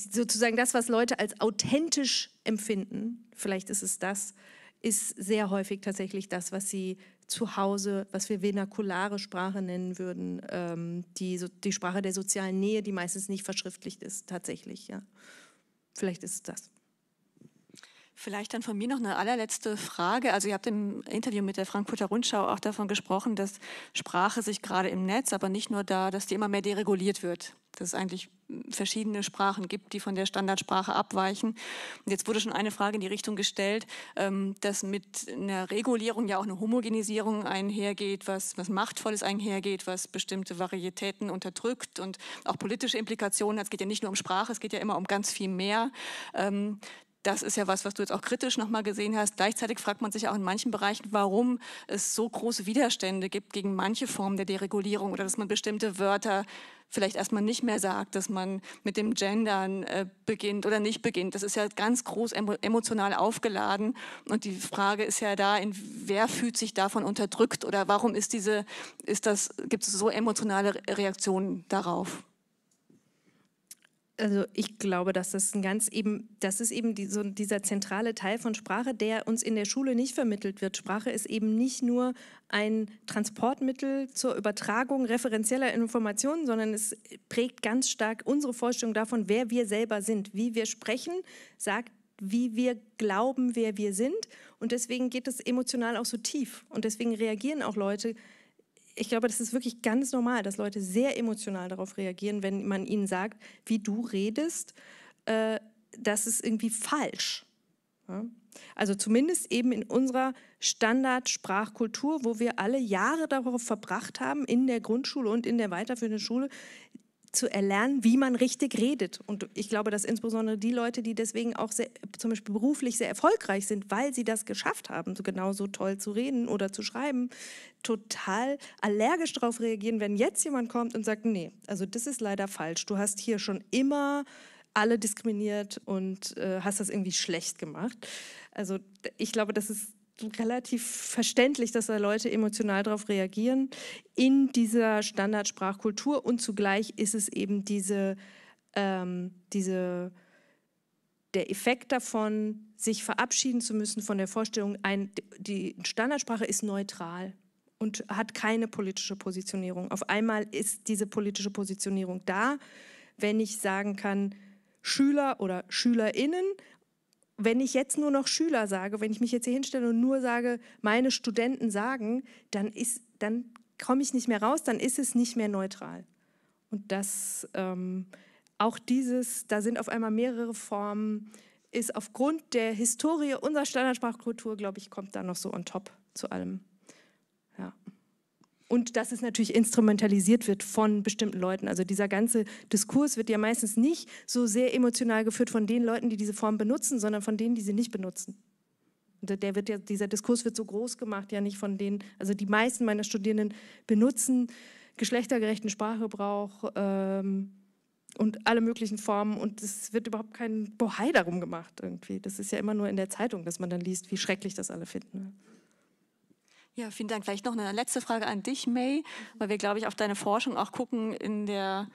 sozusagen das, was Leute als authentisch empfinden, vielleicht ist es das, ist sehr häufig tatsächlich das, was sie zu Hause, was wir vernakulare Sprache nennen würden, die Sprache der sozialen Nähe, die meistens nicht verschriftlicht ist, tatsächlich, ja. Vielleicht ist es das. Vielleicht dann von mir noch eine allerletzte Frage. Also ihr habt im Interview mit der Frankfurter Rundschau auch davon gesprochen, dass Sprache sich gerade im Netz, aber nicht nur da, dass die immer mehr dereguliert wird. Dass es eigentlich verschiedene Sprachen gibt, die von der Standardsprache abweichen. Und jetzt wurde schon eine Frage in die Richtung gestellt, dass mit einer Regulierung ja auch eine Homogenisierung einhergeht, was Machtvolles einhergeht, was bestimmte Varietäten unterdrückt und auch politische Implikationen hat. Es geht ja nicht nur um Sprache, es geht ja immer um ganz viel mehr. Das ist ja was du jetzt auch kritisch nochmal gesehen hast. Gleichzeitig fragt man sich auch in manchen Bereichen, warum es so große Widerstände gibt gegen manche Formen der Deregulierung oder dass man bestimmte Wörter vielleicht erstmal nicht mehr sagt, dass man mit dem Gendern beginnt oder nicht beginnt. Das ist ja ganz groß emotional aufgeladen. Und die Frage ist ja da, wer fühlt sich davon unterdrückt oder warum gibt es so emotionale Reaktionen darauf? Also ich glaube, dass das ist eben dieser zentrale Teil von Sprache, der uns in der Schule nicht vermittelt wird. Sprache ist eben nicht nur ein Transportmittel zur Übertragung referenzieller Informationen, sondern es prägt ganz stark unsere Vorstellung davon, wer wir selber sind. Wie wir sprechen, sagt, wie wir glauben, wer wir sind. Und deswegen geht es emotional auch so tief. Und deswegen reagieren auch Leute. Ich glaube, das ist wirklich ganz normal, dass Leute sehr emotional darauf reagieren, wenn man ihnen sagt, wie du redest, das ist irgendwie falsch. Ja? Also zumindest eben in unserer Standardsprachkultur, wo wir alle Jahre darauf verbracht haben, in der Grundschule und in der weiterführenden Schule, zu erlernen, wie man richtig redet. Und ich glaube, dass insbesondere die Leute, die deswegen auch zum Beispiel beruflich sehr erfolgreich sind, weil sie das geschafft haben, so genauso toll zu reden oder zu schreiben, total allergisch darauf reagieren, wenn jetzt jemand kommt und sagt, nee, also das ist leider falsch. Du hast hier schon immer alle diskriminiert und hast das irgendwie schlecht gemacht. Also ich glaube, das ist relativ verständlich, dass da Leute emotional darauf reagieren in dieser Standardsprachkultur, und zugleich ist es eben der Effekt davon, sich verabschieden zu müssen von der Vorstellung, die Standardsprache ist neutral und hat keine politische Positionierung. Auf einmal ist diese politische Positionierung da, wenn ich sagen kann, Schüler oder SchülerInnen. Wenn ich jetzt nur noch Schüler sage, wenn ich mich jetzt hier hinstelle und nur sage, meine Studenten sagen, dann komme ich nicht mehr raus, dann ist es nicht mehr neutral. Und das, auch da sind auf einmal mehrere Formen, ist aufgrund der Historie unserer Standardsprachkultur, glaube ich, kommt da noch so on top zu allem. Ja. Und dass es natürlich instrumentalisiert wird von bestimmten Leuten. Also dieser ganze Diskurs wird ja meistens nicht so sehr emotional geführt von den Leuten, die diese Form benutzen, sondern von denen, die sie nicht benutzen. Und dieser Diskurs wird so groß gemacht, ja nicht von denen, also die meisten meiner Studierenden benutzen geschlechtergerechten Sprachgebrauch und alle möglichen Formen, und es wird überhaupt kein Bohai darum gemacht irgendwie. Das ist ja immer nur in der Zeitung, dass man dann liest, wie schrecklich das alle finden. Ja, vielen Dank. Vielleicht noch eine letzte Frage an dich, May, weil wir, glaube ich, auf deine Forschung auch gucken in der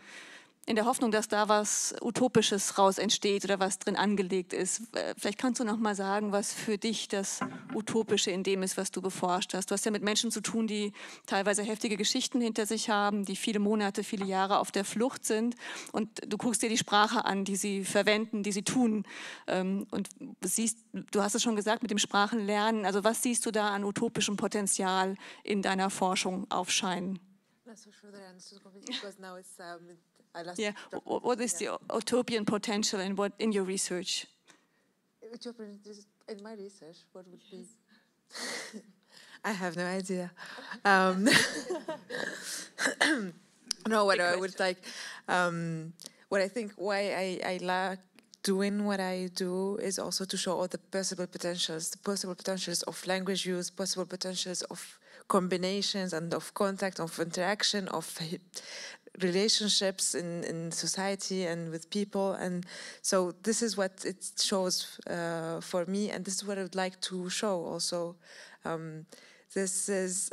Hoffnung, dass da was Utopisches raus entsteht oder was drin angelegt ist. Vielleicht kannst du noch mal sagen, was für dich das Utopische in dem ist, was du beforscht hast. Du hast ja mit Menschen zu tun, die teilweise heftige Geschichten hinter sich haben, die viele Monate, viele Jahre auf der Flucht sind. Und du guckst dir die Sprache an, die sie verwenden, die sie tun. Und siehst, du hast es schon gesagt, mit dem Sprachenlernen. Also was siehst du da an utopischem Potenzial in deiner Forschung aufscheinen? Yeah, what is the utopian potential in your research? In my research, what would be? I have no idea. No, what I would like, what I think why I like doing what I do is also to show all the possible potentials of language use, possible potentials of combinations and of contact, of interaction, of relationships in society and with people. And so this is what it shows for me, and this is what I would like to show also. This is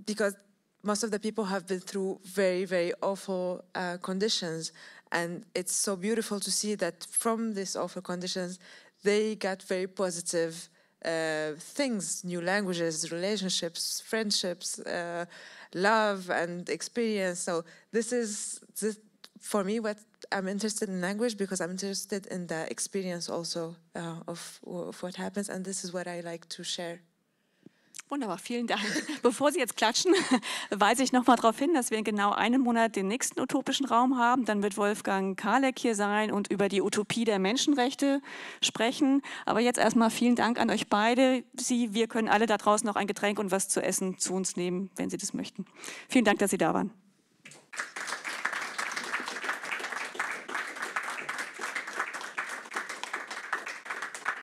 because most of the people have been through very, very awful conditions, and it's so beautiful to see that from these awful conditions they got very positive things, new languages, relationships, friendships, love and experience. So this is for me what I'm interested in language, because I'm interested in the experience also of what happens, and this is what I like to share. Wunderbar, vielen Dank. Bevor Sie jetzt klatschen, weise ich noch mal darauf hin, dass wir in genau einem Monat den nächsten utopischen Raum haben. Dann wird Wolfgang Karleck hier sein und über die Utopie der Menschenrechte sprechen. Aber jetzt erstmal vielen Dank an euch beide. Wir können alle da draußen noch ein Getränk und was zu essen zu uns nehmen, wenn Sie das möchten. Vielen Dank, dass Sie da waren.